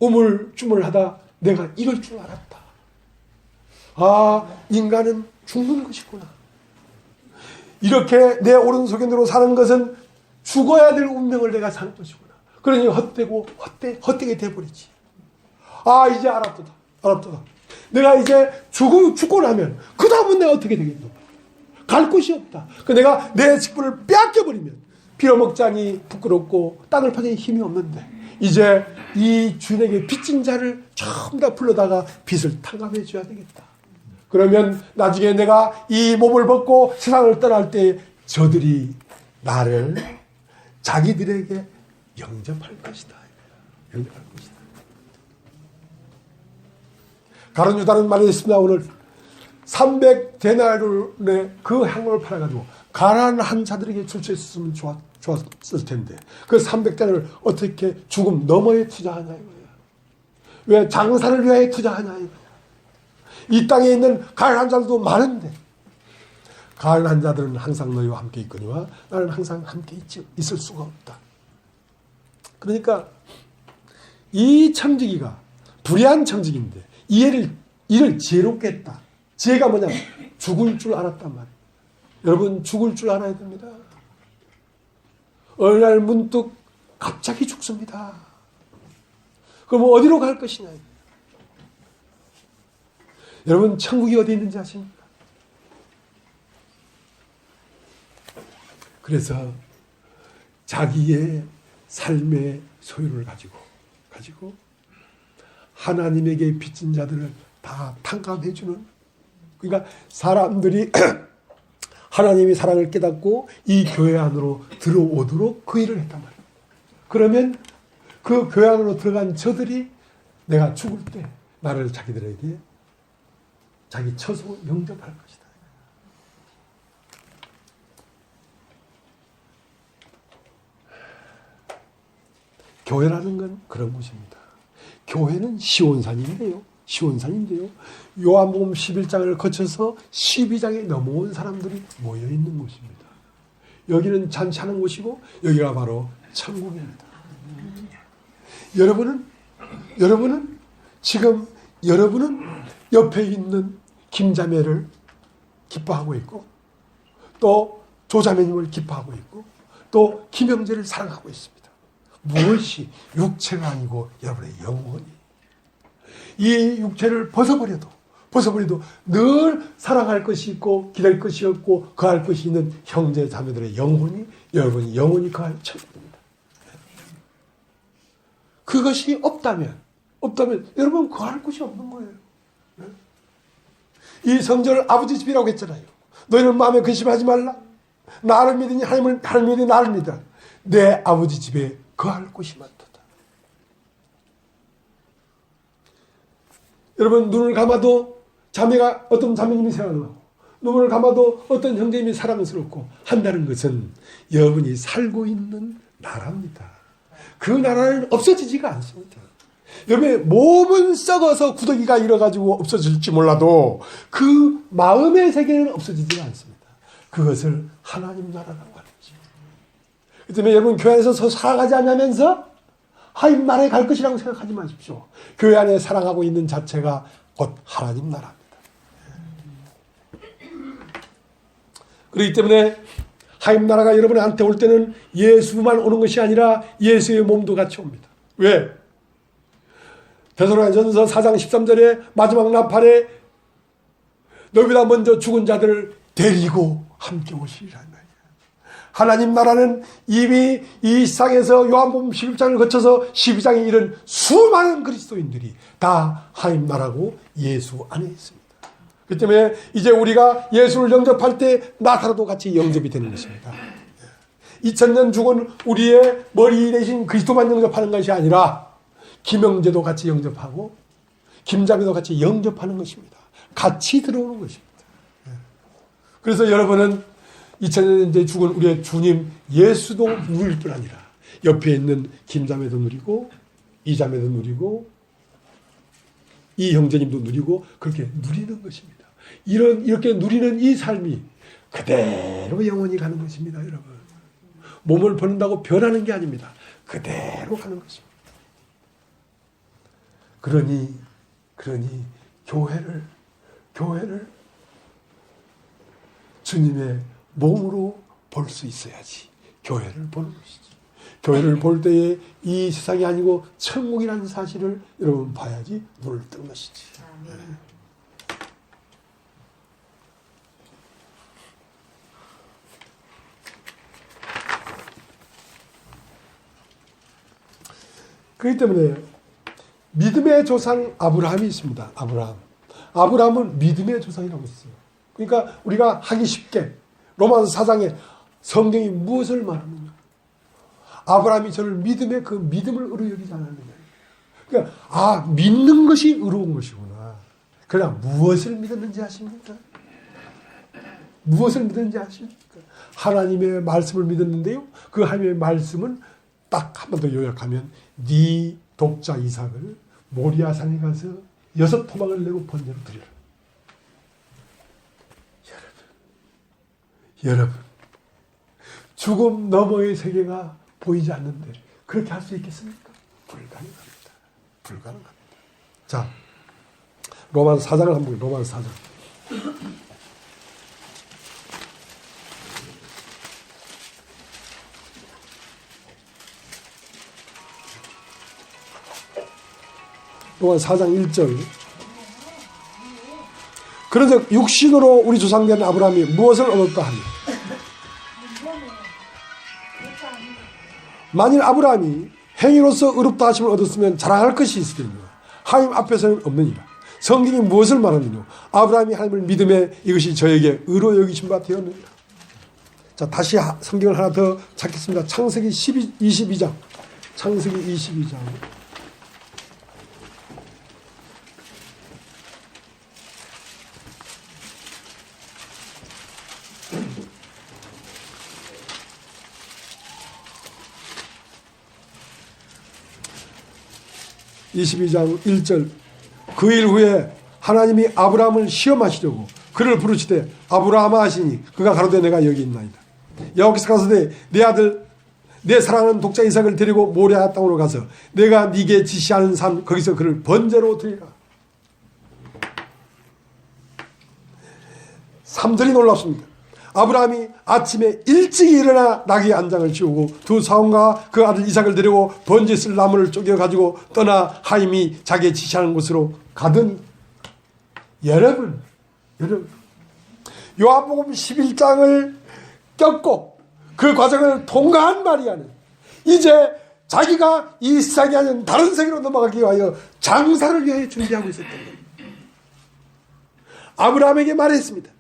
우물쭈물하다 내가 이럴 줄 알았다. 아, 인간은 죽는 것이구나. 이렇게 내 옳은 소견대로 사는 것은 죽어야 될 운명을 내가 사는 것이구나. 그러니 헛되게 돼버리지. 아, 이제 알았다. 내가 이제 죽고 나면 그 다음은 내가 어떻게 되겠노? 갈 곳이 없다. 내가 내 직분을 빼앗겨버리면 빌어먹자니 부끄럽고 땅을 파자니 힘이 없는데 이제 이 주인에게 빚진 자를 전부 다 불러다가 빚을 탕감해 줘야 되겠다. 그러면 나중에 내가 이 몸을 벗고 세상을 떠날 때 저들이 나를 자기들에게 영접할 것이다. 영접할 것이다. 가룟 유다는 말했습니다. 오늘 300데나리온의 그 향로를 팔아가지고 가난한 자들에게 줄 수 있었으면 좋았을 텐데 그 300데나리온을 어떻게 죽음 너머에 투자하냐 이거야. 왜 장사를 위하여 투자하냐 이거야. 이 땅에 있는 가난한 자들도 많은데 가난한 자들은 항상 너희와 함께 있거니와 나는 항상 함께 있을 수가 없다. 그러니까 이 청지기가 불의한 청지기인데 이를 지혜롭게 했다. 지혜가 뭐냐? 죽을 줄 알았단 말이에요. 여러분 죽을 줄 알아야 됩니다. 어느 날 문득 갑자기 죽습니다. 그럼 어디로 갈 것이냐? 여러분 천국이 어디 있는지 아십니까? 그래서 자기의 삶의 소유를 가지고 하나님에게 빚진 자들을 다 탕감해주는, 그러니까 사람들이 하나님의 사랑을 깨닫고 이 교회 안으로 들어오도록 그 일을 했단 말이에요. 그러면 그 교회 안으로 들어간 저들이 내가 죽을 때 나를 자기들에게 자기 처소 영접할 것이다. 교회라는 건 그런 곳입니다. 교회는 시온산인데요. 시온산인데요. 요한복음 11장을 거쳐서 12장에 넘어온 사람들이 모여 있는 곳입니다. 여기는 잔치하는 곳이고 여기가 바로 천국입니다. 여러분은 지금 여러분은 옆에 있는 김자매를 기뻐하고 있고 또 조자매님을 기뻐하고 있고 또 김형제를 사랑하고 있습니다. 무엇이 육체가 아니고 여러분의 영혼이. 이 육체를 벗어버려도 늘 사랑할 것이 있고 기댈 것이 없고 거할 것이 있는 형제 자매들의 영혼이 여러분이 영혼이 거할 천국입니다. 그것이 없다면 여러분 거할 곳이 없는 거예요. 이 성전을 아버지 집이라고 했잖아요. 너희는 마음에 근심하지 말라. 나를 믿으니 하나님을 믿으니 나를 믿으라. 내 아버지 집에 거할 곳이 많도다. 여러분 눈을 감아도 어떤 자매님이 생각나고 눈을 감아도 어떤 형제님이 사랑스럽고 한다는 것은 여러분이 살고 있는 나라입니다. 그 나라는 없어지지가 않습니다. 여러분의 몸은 썩어서 구더기가 일어가지고 없어질지 몰라도 그 마음의 세계는 없어지지가 않습니다. 그것을 하나님 나라라고 하는 거죠. 그 때문에 여러분 교회 안에서 살아가지 않으면서 하나님 나라에 갈 것이라고 생각하지 마십시오. 교회 안에 살아가고 있는 자체가 곧 하나님 나라입니다. 그렇기 때문에 하나님 나라가 여러분한테 올 때는 예수만 오는 것이 아니라 예수의 몸도 같이 옵니다. 왜? 데살로니가전서 4장 13절에 마지막 나팔에 너희보다 먼저 죽은 자들을 데리고 함께 오시리라는 말이에요. 하나님 나라는 이미 이 세상에서 요한복음 11장을 거쳐서 12장에 이른 수많은 그리스도인들이 다 하나님 나라고 예수 안에 있습니다. 그렇기 때문에 이제 우리가 예수를 영접할 때 나사로도 같이 영접이 되는 것입니다. 2000년 죽은 우리의 머리 대신 그리스도만 영접하는 것이 아니라 김영재도 같이 영접하고 김자매도 같이 영접하는 것입니다. 같이 들어오는 것입니다. 그래서 여러분은 2000년 죽은 우리의 주님 예수도 누릴 뿐 아니라 옆에 있는 김자매도 누리고 이자매도 누리고 이 형제님도 누리고 그렇게 누리는 것입니다. 이렇게 누리는 이 삶이 그대로 영원히 가는 것입니다. 여러분. 몸을 버는다고 변하는 게 아닙니다. 그대로 가는 것입니다. 그러니 교회를 주님의 몸으로 볼 수 있어야지 교회를 보는 것이지. 교회를 볼 때에 이 세상이 아니고 천국이라는 사실을 여러분 봐야지 눈을 뜬 것이지. 네. 그렇기 때문에 믿음의 조상 아브라함이 있습니다. 아브라함은 믿음의 조상이라고 했어요. 그러니까 우리가 하기 쉽게 로마서 4장에 성경이 무엇을 말하느냐. 아브라함이 저를 믿음의 그 믿음을 의로 여기지 않았느냐. 그러니까 믿는 것이 의로운 것이구나. 그러나 무엇을 믿었는지 아십니까? 무엇을 믿었는지 아십니까? 하나님의 말씀을 믿었는데요. 그 하나님의 말씀은 딱 한 번 더 요약하면 네 독자 이삭을 모리아산에 가서 6 토막을 내고 번제로 드리라. 여러분 죽음 너머의 세계가 보이지 않는데 그렇게 할 수 있겠습니까? 불가능합니다. 자, 로마서 4장을 한번 보세요. 로마서 4장. 로마서 4장 1절. 그런즉 육신으로 우리 조상된 아브라함이 무엇을 얻었다 하니 만일 아브라함이 행위로서 의롭다 하심을 얻었으면 자랑할 것이 있으리니와 하나님 앞에서는 없느니라. 성경이 무엇을 말하느냐. 아브라함이 하나님을 믿음에 이것이 저에게 의로 여기심 바 되었느니라. 자, 다시 성경을 하나 더 찾겠습니다. 창세기 22장. 창세기 22장. 22장 1절 그 일 후에 하나님이 아브라함을 시험하시려고 그를 부르시되 아브라함아 하시니 그가 가로되 내가 여기 있나이다. 여호와께서 가로되 내 아들 내 사랑하는 독자 이삭을 데리고 모리아 땅으로 가서 내가 네게 지시하는 산 거기서 그를 번제로 드리라. 3절이 놀랍습니다. 아브라함이 아침에 일찍 일어나 나귀 안장을 지우고 두 사원과 그 아들 이삭을 데리고 번제 쓸 나무를 쪼개 가지고 떠나 하임이 자기의 지시하는 곳으로 가더니 여러분 요한복음 11장을 겪고 그 과정을 통과한 마리아는 이제 자기가 이 세상이 아닌 다른 세계로 넘어가기 위하여 장사를 위하여 준비하고 있었던 거예요. 아브라함에게 말했습니다.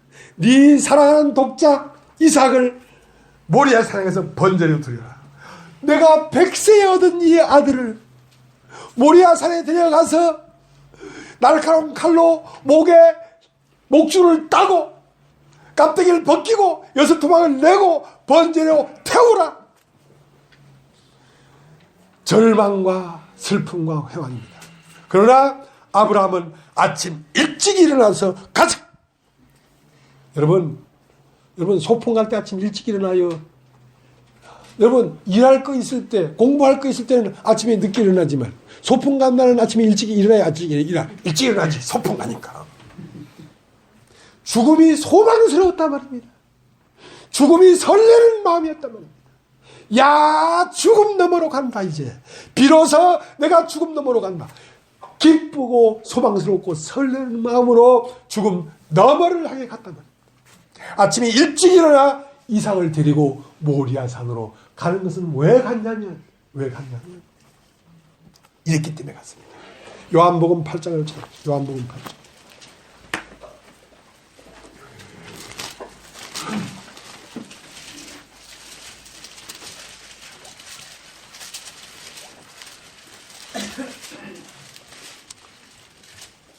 네 사랑하는 독자 이삭을 모리아 산에서 번제로 드려라. 내가 100세에 얻은 이 아들을 모리아 산에 데려가서 날카로운 칼로 목에 목줄을 따고 깝대기를 벗기고 여섯 토막을 내고 번제로 태우라. 절망과 슬픔과 회환입니다. 그러나 아브라함은 아침 일찍 일어나서 가자. 여러분 소풍 갈 때 아침 일찍 일어나요. 여러분 일할 거 있을 때 공부할 거 있을 때는 아침에 늦게 일어나지만 소풍 간 날은 아침에 일찍 일어나야 일찍 일어나지. 소풍 가니까. 죽음이 소망스러웠단 말입니다. 죽음이 설레는 마음이었단 말입니다. 야 죽음 너머로 간다. 이제 비로소 내가 죽음 너머로 간다. 기쁘고 소망스럽고 설레는 마음으로 죽음 너머를 향해 갔단 말입니다. 아침에 일찍 일어나 이삭을 데리고 모리아산으로 가는 것은 왜 갔냐면 이랬기 때문에 갔습니다. 요한복음 8장을 찾아. 요한복음 8장.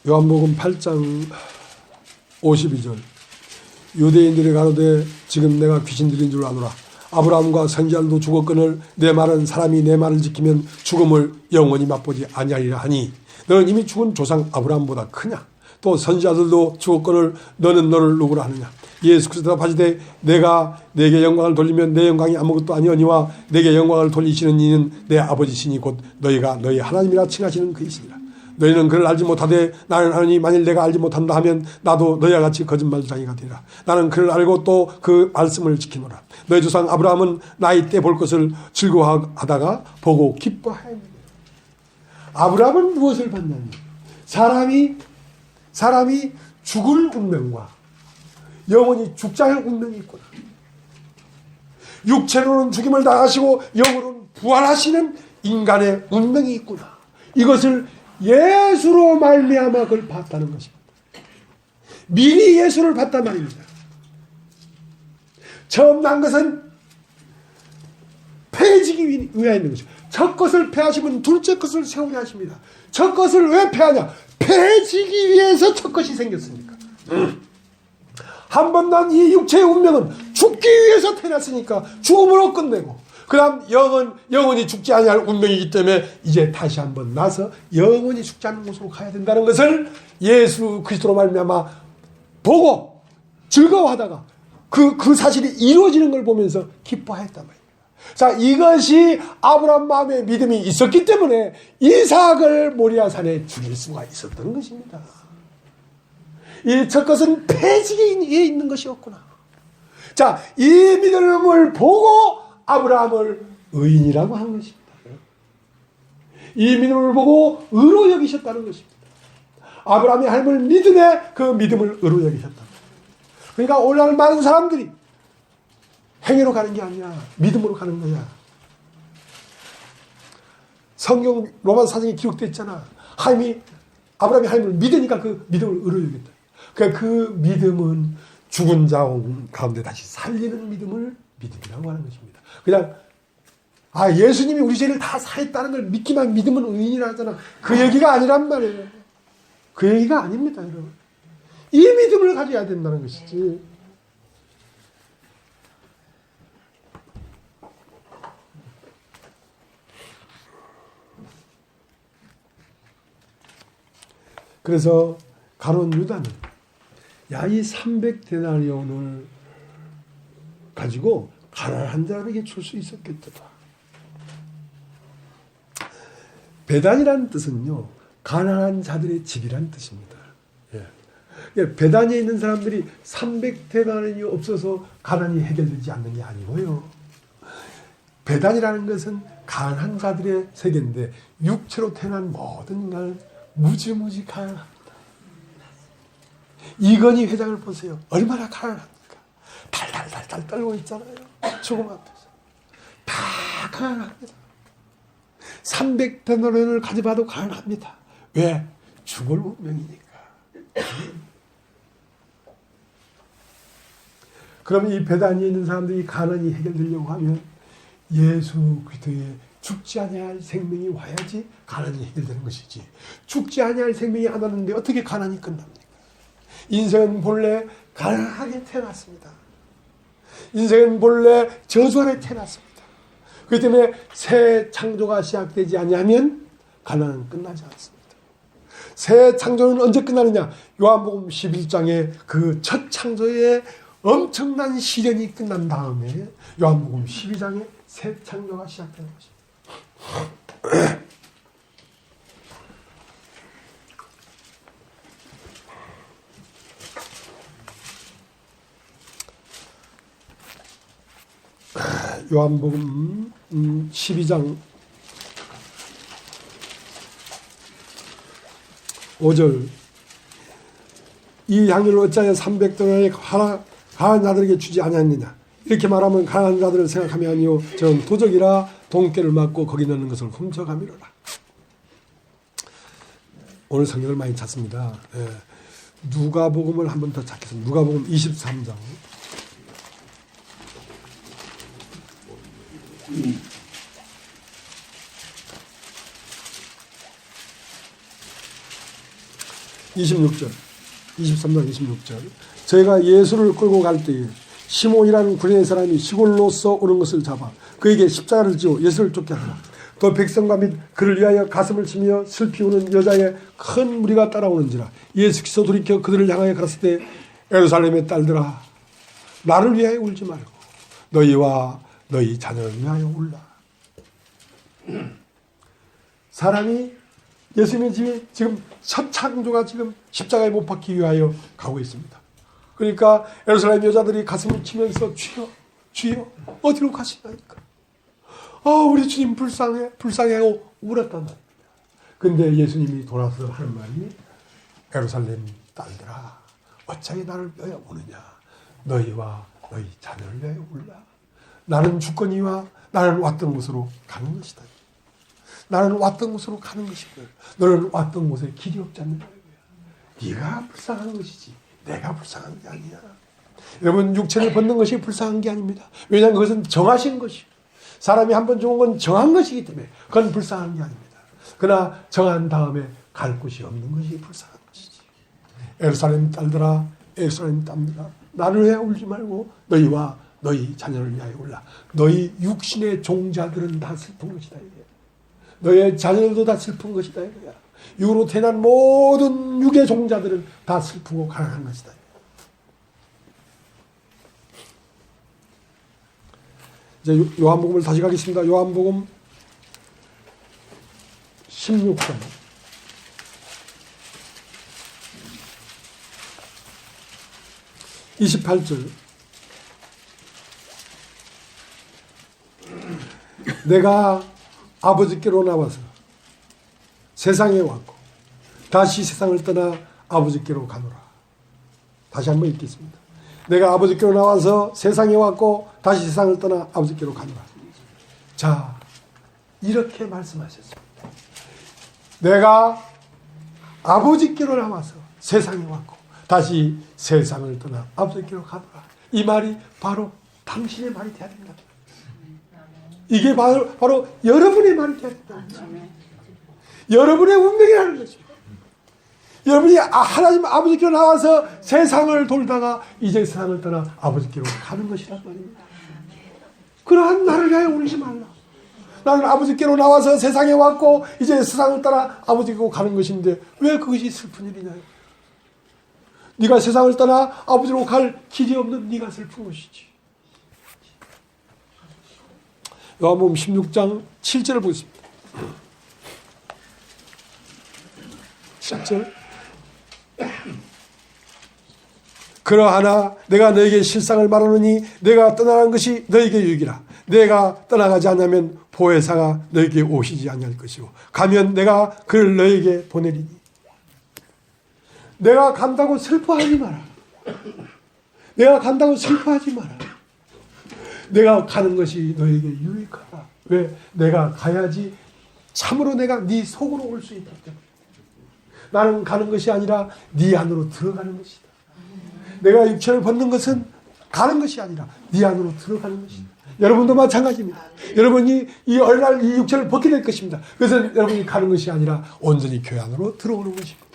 요한복음 8장 52절 유대인들이 가로되 지금 내가 귀신 들린 줄 아노라. 아브라함과 선지자들도 죽었거늘 내 말은 사람이 내 말을 지키면 죽음을 영원히 맛보지 아니하리라 하니 너는 이미 죽은 조상 아브라함보다 크냐. 또 선지자들도 죽었거늘 너는 너를 누구라 하느냐. 예수께서 대답하시되 내가 내게 영광을 돌리면 내 영광이 아무것도 아니오니와 내게 영광을 돌리시는 이는 내 아버지시니 곧 너희가 너희 하나님이라 칭하시는 그이시니라. 너희는 그를 알지 못하되 나는 아노니 만일 내가 알지 못한다 하면 나도 너희와 같이 거짓말장이가 되리라. 나는 그를 알고 또 그 말씀을 지키노라. 너희 조상 아브라함은 나이 때 볼 것을 즐거워하다가 보고 기뻐하였느니라. 아브라함은 무엇을 봤냐면 사람이 죽을 운명과 영원히 죽지 않을 운명이 있구나. 육체로는 죽임을 당하시고 영으로는 부활하시는 인간의 운명이 있구나. 이것을 예수로 말미암아 그걸 봤다는 것입니다. 미리 예수를 봤단 말입니다. 처음 난 것은 패해지기 위하여 있는 것이죠. 첫 것을 패하시면 둘째 것을 세우게 하십니다. 첫 것을 왜 패하냐? 패해지기 위해서 첫 것이 생겼으니까. 한 번 난 이 육체의 운명은 죽기 위해서 태어났으니까 죽음으로 끝내고 그 다음 영원히 죽지 아니할 운명이기 때문에 이제 다시 한번 나서 영원히 죽지 않는 곳으로 가야 된다는 것을 예수 그리스도로 말미암아 보고 즐거워하다가 그 사실이 이루어지는 걸 보면서 기뻐했단 말입니다. 자, 이것이 아브라함 마음에 믿음이 있었기 때문에 이삭을 모리아산에 죽일 수가 있었던 것입니다. 이 첫 것은 폐지기에 있는 것이었구나. 자, 이 믿음을 보고 아브라함을 의인이라고 하는 것입니다. 이 믿음을 보고 의로 여기셨다는 것입니다. 아브라함이 하나님을 믿음에 그 믿음을 의로 여기셨다. 그러니까 오늘날 많은 사람들이 행위로 가는 게 아니야. 믿음으로 가는 거야. 성경 로마 사정에 기록되어 있잖아. 아브라함이 하나님을 믿으니까 그 믿음을 의로 여겼다. 그러니까 그 믿음은 죽은 자 가운데 다시 살리는 믿음이라고 하는 것입니다. 그냥 예수님이 우리 죄를 다 사했다는 걸 믿기만 믿으면 의인이라 하잖아. 그 얘기가 아니란 말이에요. 그 얘기가 아닙니다, 여러분. 이 믿음을 가져야 된다는 것이지. 그래서 가룟 유다는 야, 이 300데나리온을 가지고 가난한 자에게 줄 수 있었겠다. 베단이라는 뜻은요, 가난한 자들의 집이라는 뜻입니다. 예. 베단에 있는 사람들이 300데나리온이 없어서 가난이 해결되지 않는 게 아니고요. 베단이라는 것은 가난한 자들의 세계인데 육체로 태어난 모든 인간은 무지무지 가난합니다. 이건희 회장을 보세요. 얼마나 가난합니까? 달달달달 떨고 있잖아요. 죽음 앞에서. 다 가난합니다. 300데나리온을 가져봐도 가난합니다. 왜? 죽을 운명이니까. 그럼 이 베단에 있는 사람들이 가난이 해결되려고 하면 예수 그리스도의 죽지 아니할 생명이 와야지 가난이 해결되는 것이지. 죽지 아니할 생명이 안 왔는데 어떻게 가난이 끝납니까? 인생은 본래 가난하게 태어났습니다. 인생은 본래 저주 안에 태어났습니다. 그렇기 때문에 새 창조가 시작되지 아니하면 가난은 끝나지 않습니다. 새 창조는 언제 끝나느냐? 요한복음 11장에 그 첫 창조의 엄청난 시련이 끝난 다음에 요한복음 12장에 새 창조가 시작되는 것입니다. 요한복음 12장 5절 이 향유를 어찌하여 300데나리온에 가난한 자들에게 주지 아니하느냐. 이렇게 말하면 가난한 자들을 생각함이 아니요 저는 도적이라 돈깨를 맞고 거기 넣는 것을 훔쳐가미로라. 오늘 성경을 많이 찾습니다. 예. 누가복음을 한 번 더 찾겠습니다. 누가복음 23장 26절 23장 26절 저희가 예수를 끌고 갈 때에 시몬이라는 구레네 사람이 시골로서 오는 것을 잡아 그에게 십자가를 지고 예수를 쫓게 하더라. 또 백성과 및 그를 위하여 가슴을 치며 슬피 우는 여자의 큰 무리가 따라오는지라. 예수께서 돌이켜 그들을 향하여 가랐을 때 예루살렘의 딸들아 나를 위하여 울지 말고 너희와 너희 자녀를 위하여 울라. 사람이 예수님의 집에 지금 첫 창조가 지금 십자가에 못 박히기 위하여 가고 있습니다. 그러니까 예루살렘 여자들이 가슴을 치면서 주여 주여 어디로 가시나이까. 우리 주님 불쌍해 하고 울었단 말입니다. 근데 예수님이 돌아서 하는 말이 예루살렘 딸들아 어찌하여 나를 위하여 우느냐. 너희와 너희 자녀를 위하여 울라. 나는 주거니와 나는 왔던 곳으로 가는 것이다. 나는 왔던 곳으로 가는 것이고 너는 왔던 곳에 길이 없지 않는 거야. 네가 불쌍한 것이지 내가 불쌍한 게 아니야. 여러분 육체를 벗는 것이 불쌍한 게 아닙니다. 왜냐하면 그것은 정하신 것이요. 사람이 한번 죽은 건 정한 것이기 때문에 그건 불쌍한 게 아닙니다. 그러나 정한 다음에 갈 곳이 없는 것이 불쌍한 것이지. 예루살렘 딸들아 예루살렘 딸들아 나를 위하여 울지 말고 너희와 너희 자녀를 위하여 울라. 너희 육신의 종자들은 다 슬픈 것이다. 이게. 너의 자녀들도 다 슬픈 것이다. 이거야. 육으로 태어난 모든 육의 종자들은 다 슬프고 가난한 것이다. 이제 요한복음을 다시 가겠습니다. 요한복음 16장 28절 내가 아버지께로 나와서 세상에 왔고 다시 세상을 떠나 아버지께로 가노라. 다시 한번 읽겠습니다. 내가 아버지께로 나와서 세상에 왔고 다시 세상을 떠나 아버지께로 가노라. 자, 이렇게 말씀하셨습니다. 내가 아버지께로 나와서 세상에 왔고 다시 세상을 떠나 아버지께로 가노라. 이 말이 바로 당신의 말이 돼야 된다. 이게 바로 여러분의 말이 돼야 된다. 여러분의 운명이라는 거죠. 여러분이 하나님 아버지께로 나와서 세상을 돌다가 이제 세상을 떠나 아버지께로 가는 것이란 말입니다. 그러한 나를 위하여 울지 말라. 나는 아버지께로 나와서 세상에 왔고 이제 세상을 따라 아버지께로 가는 것인데 왜 그것이 슬픈 일이냐? 네가 세상을 떠나 아버지로 갈 길이 없는 네가 슬픈 것이지. 요한복음 16장 7절을 보겠습니다. 7절. 그러하나 내가 너에게 실상을 말하노니 내가 떠나간 것이 너에게 유익이라. 내가 떠나가지 않으면 보혜사가 너에게 오시지 아니할 것이고 가면 내가 그를 너에게 보내리니. 내가 간다고 슬퍼하지 마라. 내가 간다고 슬퍼하지 마라. 내가 가는 것이 너에게 유익하다. 왜? 내가 가야지 참으로 내가 네 속으로 올 수 있기 때문에. 나는 가는 것이 아니라 네 안으로 들어가는 것이다. 내가 육체를 벗는 것은 가는 것이 아니라 네 안으로 들어가는 것이다. 여러분도 마찬가지입니다. 여러분이 이 어린날 이 육체를 벗게 될 것입니다. 그것은 여러분이 가는 것이 아니라 온전히 교회 안으로 들어오는 것입니다.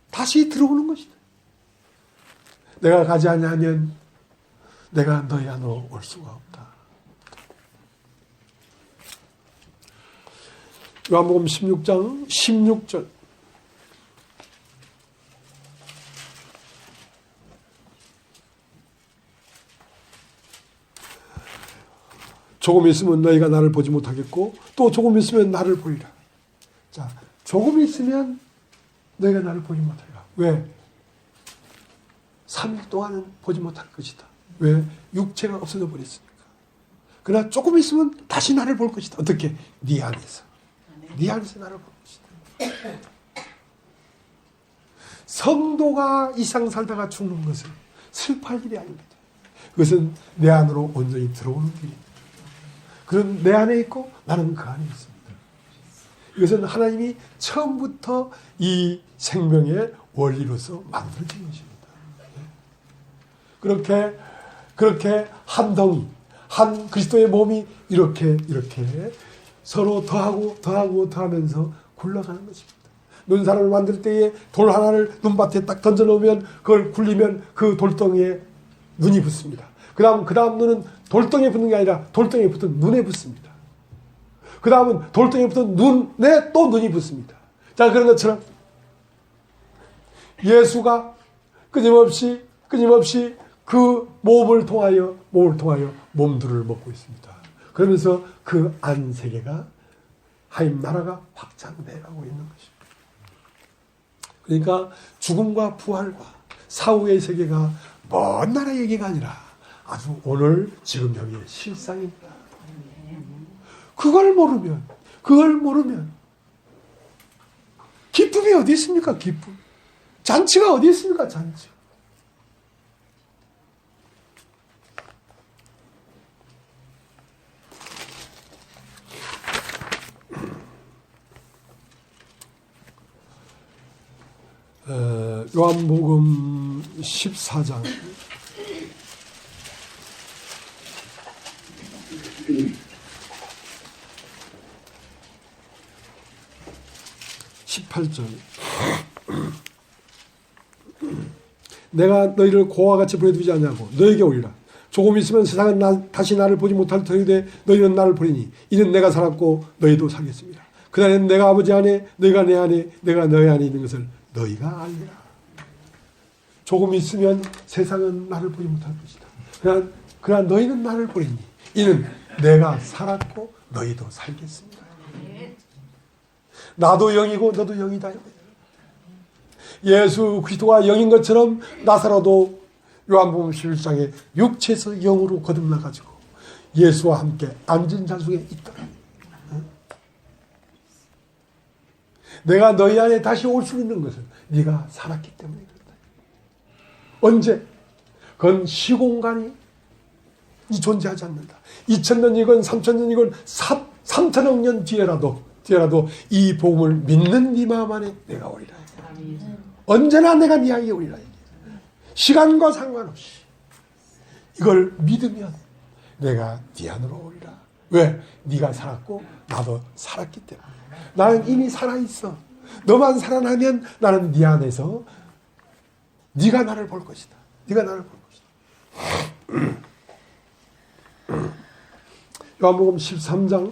다시 들어오는 것이다. 내가 가지 않으면 내가 너희 안으로 올 수가 없다. 요한복음 16장 16절. 조금 있으면 너희가 나를 보지 못하겠고 또 조금 있으면 나를 보리라. 자, 조금 있으면 너희가 나를 보지 못하리라. 왜? 3일 동안은 보지 못할 것이다. 왜? 육체가 없어져 버렸으니까. 그러나 조금 있으면 다시 나를 볼 것이다. 어떻게? 네 안에서. 네 안에서 나를 볼 것이다. 성도가 이상 살다가 죽는 것은 슬퍼할 일이 아닙니다. 그것은 내 안으로 온전히 들어오는 길입니다. 그런 내 안에 있고 나는 그 안에 있습니다. 이것은 하나님이 처음부터 이 생명의 원리로서 만들어진 것입니다. 그렇게 한 덩이, 한 그리스도의 몸이 이렇게 서로 더하면서 굴러가는 것입니다. 눈사람을 만들 때에 돌 하나를 눈밭에 딱 던져놓으면 그걸 굴리면 그 돌덩이에 눈이 붙습니다. 그 다음 눈은 돌덩이에 붙는 게 아니라 돌덩이에 붙은 눈에 붙습니다. 그 다음은 돌덩이에 붙은 눈에 또 눈이 붙습니다. 자, 그런 것처럼 예수가 끊임없이 그 몸을 통하여 몸들을 먹고 있습니다. 그러면서 그 안 세계가 하나님 나라가 확장돼 가고 있는 것입니다. 그러니까 죽음과 부활과 사후의 세계가 먼 나라 얘기가 아니라 아주 오늘 지금 여기의 실상입니다. 그걸 모르면 기쁨이 어디 있습니까? 기쁨. 잔치가 어디 있습니까? 잔치. 요한복음 14장 18절. 내가 너희를 고와 같이 보내두지 않냐고 너에게 오리라. 조금 있으면 세상은 다시 나를 보지 못할 터이되 너희는 나를 보리니 이는 내가 살았고 너희도 살겠습니다. 그날에는 내가 아버지 안에 너희가 내 안에 내가 너희 안에 있는 것을 너희가 알리라. 조금 있으면 세상은 나를 보지 못할 것이다. 그러나 너희는 나를 보리니 이는 내가 살았고 너희도 살겠습니다. 나도 영이고 너도 영이다. 예수 그리스도가 영인 것처럼 나사로도 요한복음 11장에 육체에서 영으로 거듭나가지고 예수와 함께 앉은 자중에 있더라. 내가 너희 안에 다시 올 수 있는 것은 네가 살았기 때문에 그렇다. 언제? 그건 시공간이 존재하지 않는다. 2000년이건 3000년이건 3천억 년 뒤에라도 이 복음을 믿는 네 마음 안에 내가 오리라. 언제나 내가 네 안에 오리라. 시간과 상관없이 이걸 믿으면 내가 네 안으로 오리라. 왜? 네가 살았고 나도 살았기 때문에. 나는 이미 살아있어. 너만 살아나면 나는 네 안에서 네가 나를 볼 것이다. 네가 나를 볼 것이다. 요한복음 13장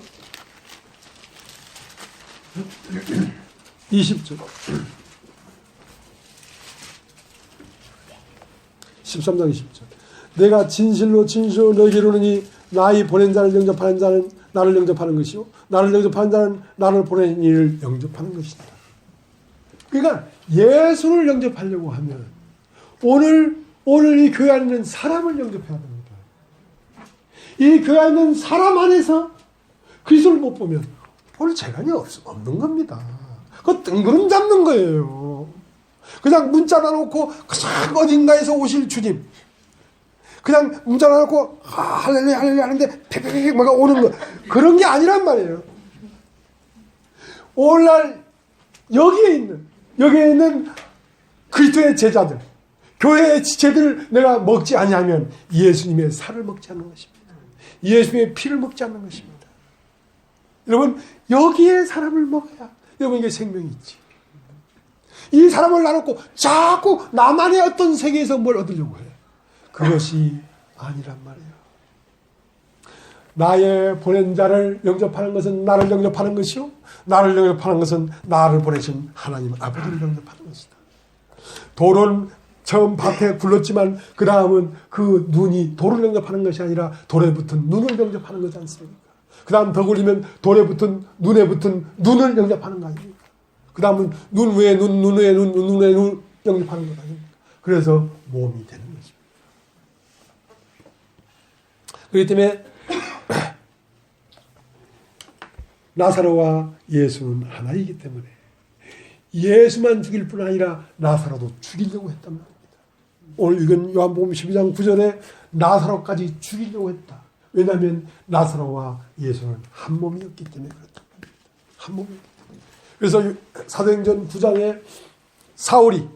20절. 13장 20절. 내가 진실로 진실로 너희에게 이르노니 나의 보낸 자를 영접하는 자는 나를 영접하는 것이요 나를 영접하는 자는 나를 보낸 이를 영접하는 것이다. 그러니까 예수를 영접하려고 하면 오늘 이 교회 안에 있는 사람을 영접해야 됩니다. 이 교회 안에 있는 사람 안에서 그리스도를 못 보면 오늘 재간이 없는 겁니다. 그거 뜬구름 잡는 거예요. 그냥 문자 놔놓고 그냥 어딘가에서 오실 주님, 그냥 문자 놔놓고 할렐루야 할렐루야 하는데 팩팩팩 뭐가 오는 거, 그런 게 아니란 말이에요. 오늘날 여기에 있는 그리스도의 제자들, 교회의 지체들을 내가 먹지 아니하면 예수님의 살을 먹지 않는 것입니다. 예수님의 피를 먹지 않는 것입니다. 여러분, 여기에 사람을 먹어야 여러분에게 생명이 있지. 이 사람을 나놓고 자꾸 나만의 어떤 세계에서 뭘 얻으려고 해요. 그것이 아니란 말이에요. 나의 보낸 자를 영접하는 것은 나를 영접하는 것이요 나를 영접하는 것은 나를 보내신 하나님 아버지를 영접하는 것이다. 돌은 처음 밭에 굴렀지만 그 다음은 그 눈이 돌을 영접하는 것이 아니라 돌에 붙은 눈을 영접하는 거지 않습니까? 그 다음 더 굴리면 돌에 붙은 눈에 붙은 눈을 영접하는 거 아닙니까? 그 다음은 눈 외에 눈 외에 눈 외에 눈 영접하는 것 아닙니까? 그래서 몸이 되는 것입니다. 그렇기 때문에 나사로와 예수는 하나이기 때문에 예수만 죽일 뿐 아니라 나사로도 죽이려고 했단 말입니다. 오늘 읽은 요한복음 12장 9절에 나사로까지 죽이려고 했다. 왜냐하면 나사로와 예수는 한 몸이었기 때문에 그렇단 말입니다. 한 몸이었기 때문에. 그래서 사도행전 9장에 사울이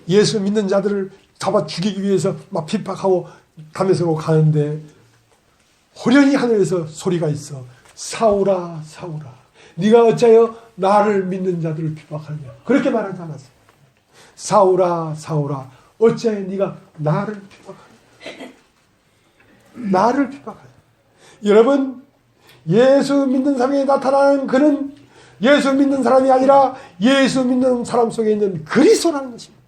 예수 믿는 자들을 잡아 죽이기 위해서 막 핍박하고 다메섹으로 가는데 호련히 하늘에서 소리가 있어. 사울아 사울아 네가 어찌하여 나를 믿는 자들을 핍박하느냐. 그렇게 말하지 않았어요. 사울아 사울아 어찌하여 네가 나를 핍박하느냐. 나를 핍박하느냐. 여러분, 예수 믿는 사람에게 나타나는 그는 예수 믿는 사람이 아니라 예수 믿는 사람 속에 있는 그리스도라는 것입니다.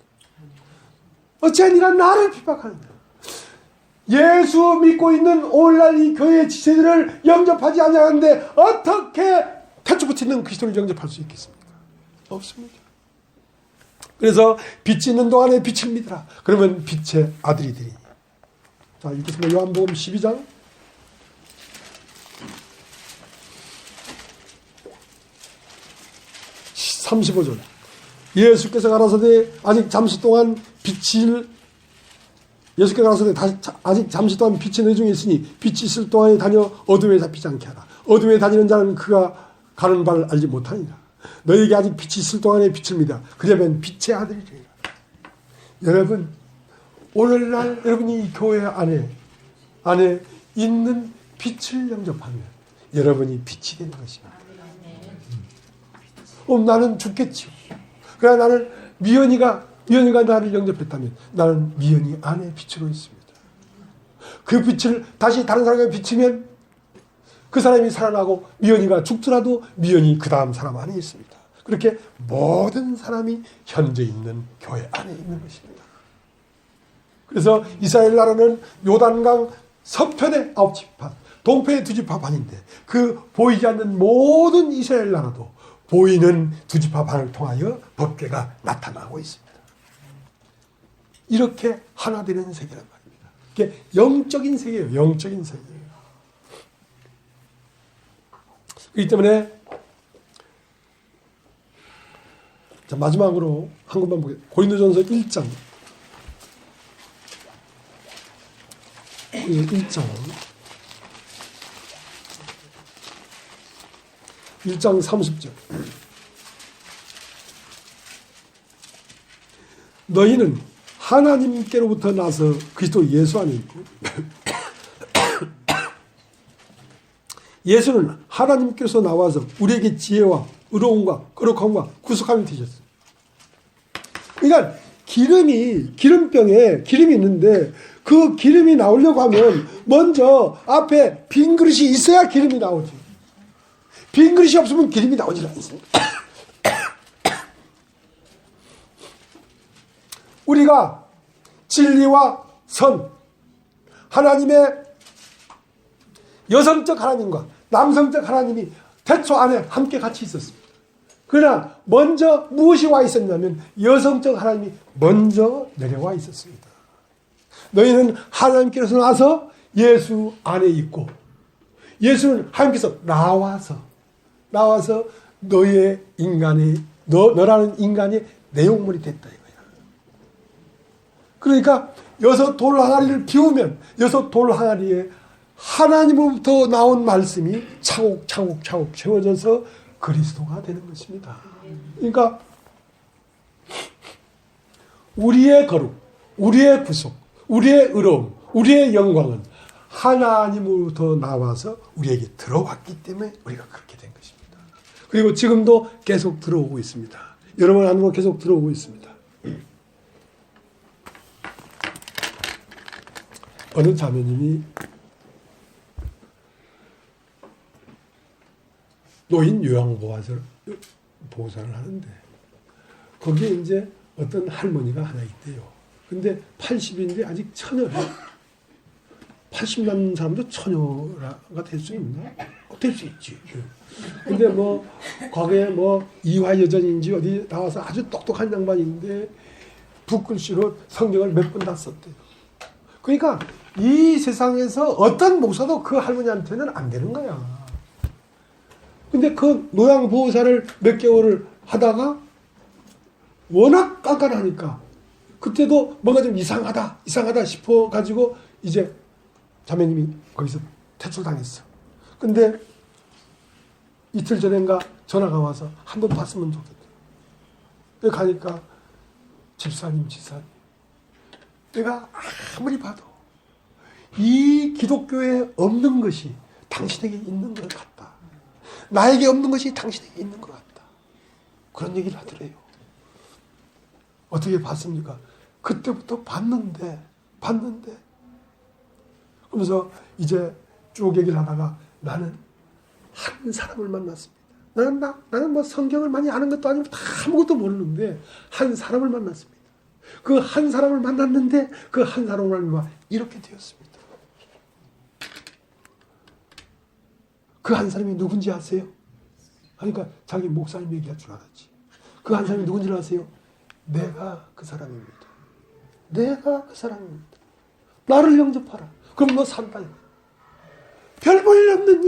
어찌하여 네가 나를 핍박하느냐. 예수 믿고 있는 오늘날 이 교회의 지체들을 영접하지 않냐는데 어떻게 태초부터 있는 그리스도를 영접할 수 있겠습니까? 없습니다. 그래서 빛이 있는 동안에 빛을 믿으라. 그러면 빛의 아들이 되리니. 자, 읽겠습니다. 요한복음 12장 35절. 예수께서 가라사대 아직 잠시 동안 빛을 예수께서 가라사대 아직 잠시 동안 빛이 내 중에 있으니 빛이 있을 동안에 다녀 어둠에 잡히지 않게 하라. 어둠에 다니는 자는 그가 가는 바를 알지 못하니라. 너희에게 아직 빛이 있을 동안에 빛을 믿어. 그러면 빛의 아들이 되리라. 여러분, 오늘날 여러분이 이 교회 안에 있는 빛을 영접하면 여러분이 빛이 되는 것입니다. 나는 죽겠지요. 그러나 나는 미연이가 나를 영접했다면 나는 미연이 안에 빛으로 있습니다. 그 빛을 다시 다른 사람에게 비치면 그 사람이 살아나고 미연이가 죽더라도 미연이 그 다음 사람 안에 있습니다. 그렇게 모든 사람이 현재 있는 교회 안에 있는 것입니다. 그래서 이스라엘 나라는 요단강 서편의 9지파, 동편의 2지파 반인데 그 보이지 않는 모든 이스라엘 나라도 보이는 2지파 반을 통하여 법궤가 나타나고 있습니다. 이렇게 하나 되는 세계란 말입니다. 이게 영적인 세계예요. 영적인 세계예요. 그렇기 때문에 자, 마지막으로 한 것만 보겠습니다. 고린도전서 1장 1장 30절. 너희는 하나님께로부터 나서 그리스도 예수 안에 있고 예수는 하나님께서 나와서 우리에게 지혜와 의로움과 거룩함과 구속함이 되셨어요. 그러니까 기름병에 기름이 있는데 그 기름이 나오려고 하면 먼저 앞에 빈 그릇이 있어야 기름이 나오지. 빈 그릇이 없으면 기름이 나오질 않습니다. 우리가 진리와 선, 하나님의 여성적 하나님과 남성적 하나님이 태초 안에 함께 같이 있었습니다. 그러나 먼저 무엇이 와 있었냐면 여성적 하나님이 먼저 내려와 있었습니다. 너희는 하나님께서 나서 예수 안에 있고 예수는 하나님께서 나와서 너의 인간이 너라는 인간의 내용물이 됐다 이거야. 그러니까 여섯 돌 항아리를 비우면 여섯 돌 항아리에 하나님으로부터 나온 말씀이 차곡차곡 채워져서 그리스도가 되는 것입니다. 그러니까 우리의 거룩, 우리의 구속, 우리의 의로움, 우리의 영광은 하나님으로부터 나와서 우리에게 들어왔기 때문에 우리가 그렇게 된 것입니다. 그리고 지금도 계속 들어오고 있습니다. 여러분 안으로 계속 들어오고 있습니다. 어느 자매님이 노인 요양보호사를 하는데 거기에 이제 어떤 할머니가 하나 있대요. 근데 80인데 아직 처녀래. 80 남은 사람도 처녀가 될 수 있나? 될 수 있지. 근데 뭐 거기에 뭐 이화여전인지 어디 나와서 아주 똑똑한 양반인데 붓글씨로 성경을 몇 번 다 썼대요. 그러니까 이 세상에서 어떤 목사도 그 할머니한테는 안 되는 거야. 근데 그 노양보호사를 몇 개월을 하다가 워낙 깐깐하니까 그때도 뭔가 좀 이상하다 싶어가지고 이제 자매님이 거기서 퇴출당했어. 근데 이틀 전인가 전화가 와서 한 번 봤으면 좋겠다. 여기 가니까 집사님 내가 아무리 봐도 이 기독교에 없는 것이 당신에게 있는 것 같다. 나에게 없는 것이 당신에게 있는 것 같다. 그런 얘기를 하더래요. 어떻게 봤습니까? 그때부터 봤는데 그러면서 이제 쭉 얘기를 하다가 나는 한 사람을 만났습니다. 나는 뭐 성경을 많이 아는 것도 아니고 다 아무것도 모르는데 한 사람을 만났습니다. 그 한 사람을 만났는데 그 한 사람을 이렇게 되었습니다. 그 한 사람이 누군지 아세요? 그러니까 자기 목사님 얘기할 줄 알았지. 그 한 사람이 누군지 아세요? 내가 그 사람입니다. 내가 그 사람입니다. 나를 영접하라. 그럼 너 산다. 별 볼 일 없는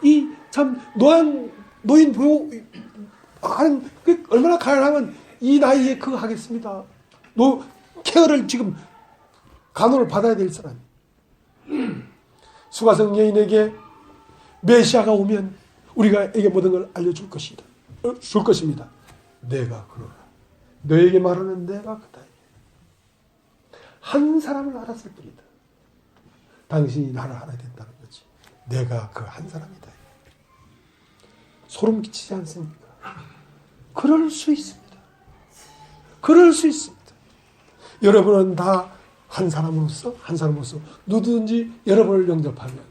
이 참 노인 보호 하는 그 얼마나 가난하면 이 나이에 그거 하겠습니다. 케어를 지금 간호를 받아야 될 사람. 수가성 여인에게 메시아가 오면 우리가에게 모든 걸 알려줄 것이다. 줄 것입니다. 내가 그러라. 너에게 말하는 내가 그다. 한 사람을 알았을 뿐이다. 당신이 나를 알아야 된다는 거지. 내가 그 한 사람이다. 소름 끼치지 않습니까? 그럴 수 있습니다. 그럴 수 있습니다. 여러분은 다 한 사람으로서 누구든지 여러분을 영접하면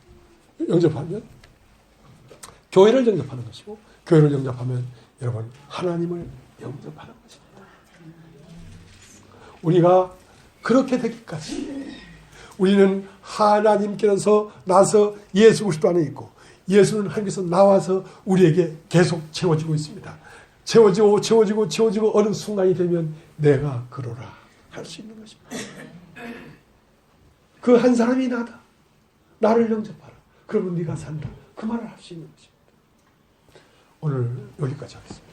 교회를 영접하는 것이고 교회를 영접하면 여러분 하나님을 영접하는 것입니다. 우리가 그렇게 되기까지 우리는 하나님께서 나서 예수 그리스도 안에 있고 예수는 하나님께서 나와서 우리에게 계속 채워지고 있습니다. 채워지고 어느 순간이 되면 내가 그러라 할 수 있는 것입니다. 그 한 사람이 나다. 나를 영접하라. 그러면 네가 산다. 그 말을 할 수 있는 것입니다. 오늘 여기까지 하겠습니다.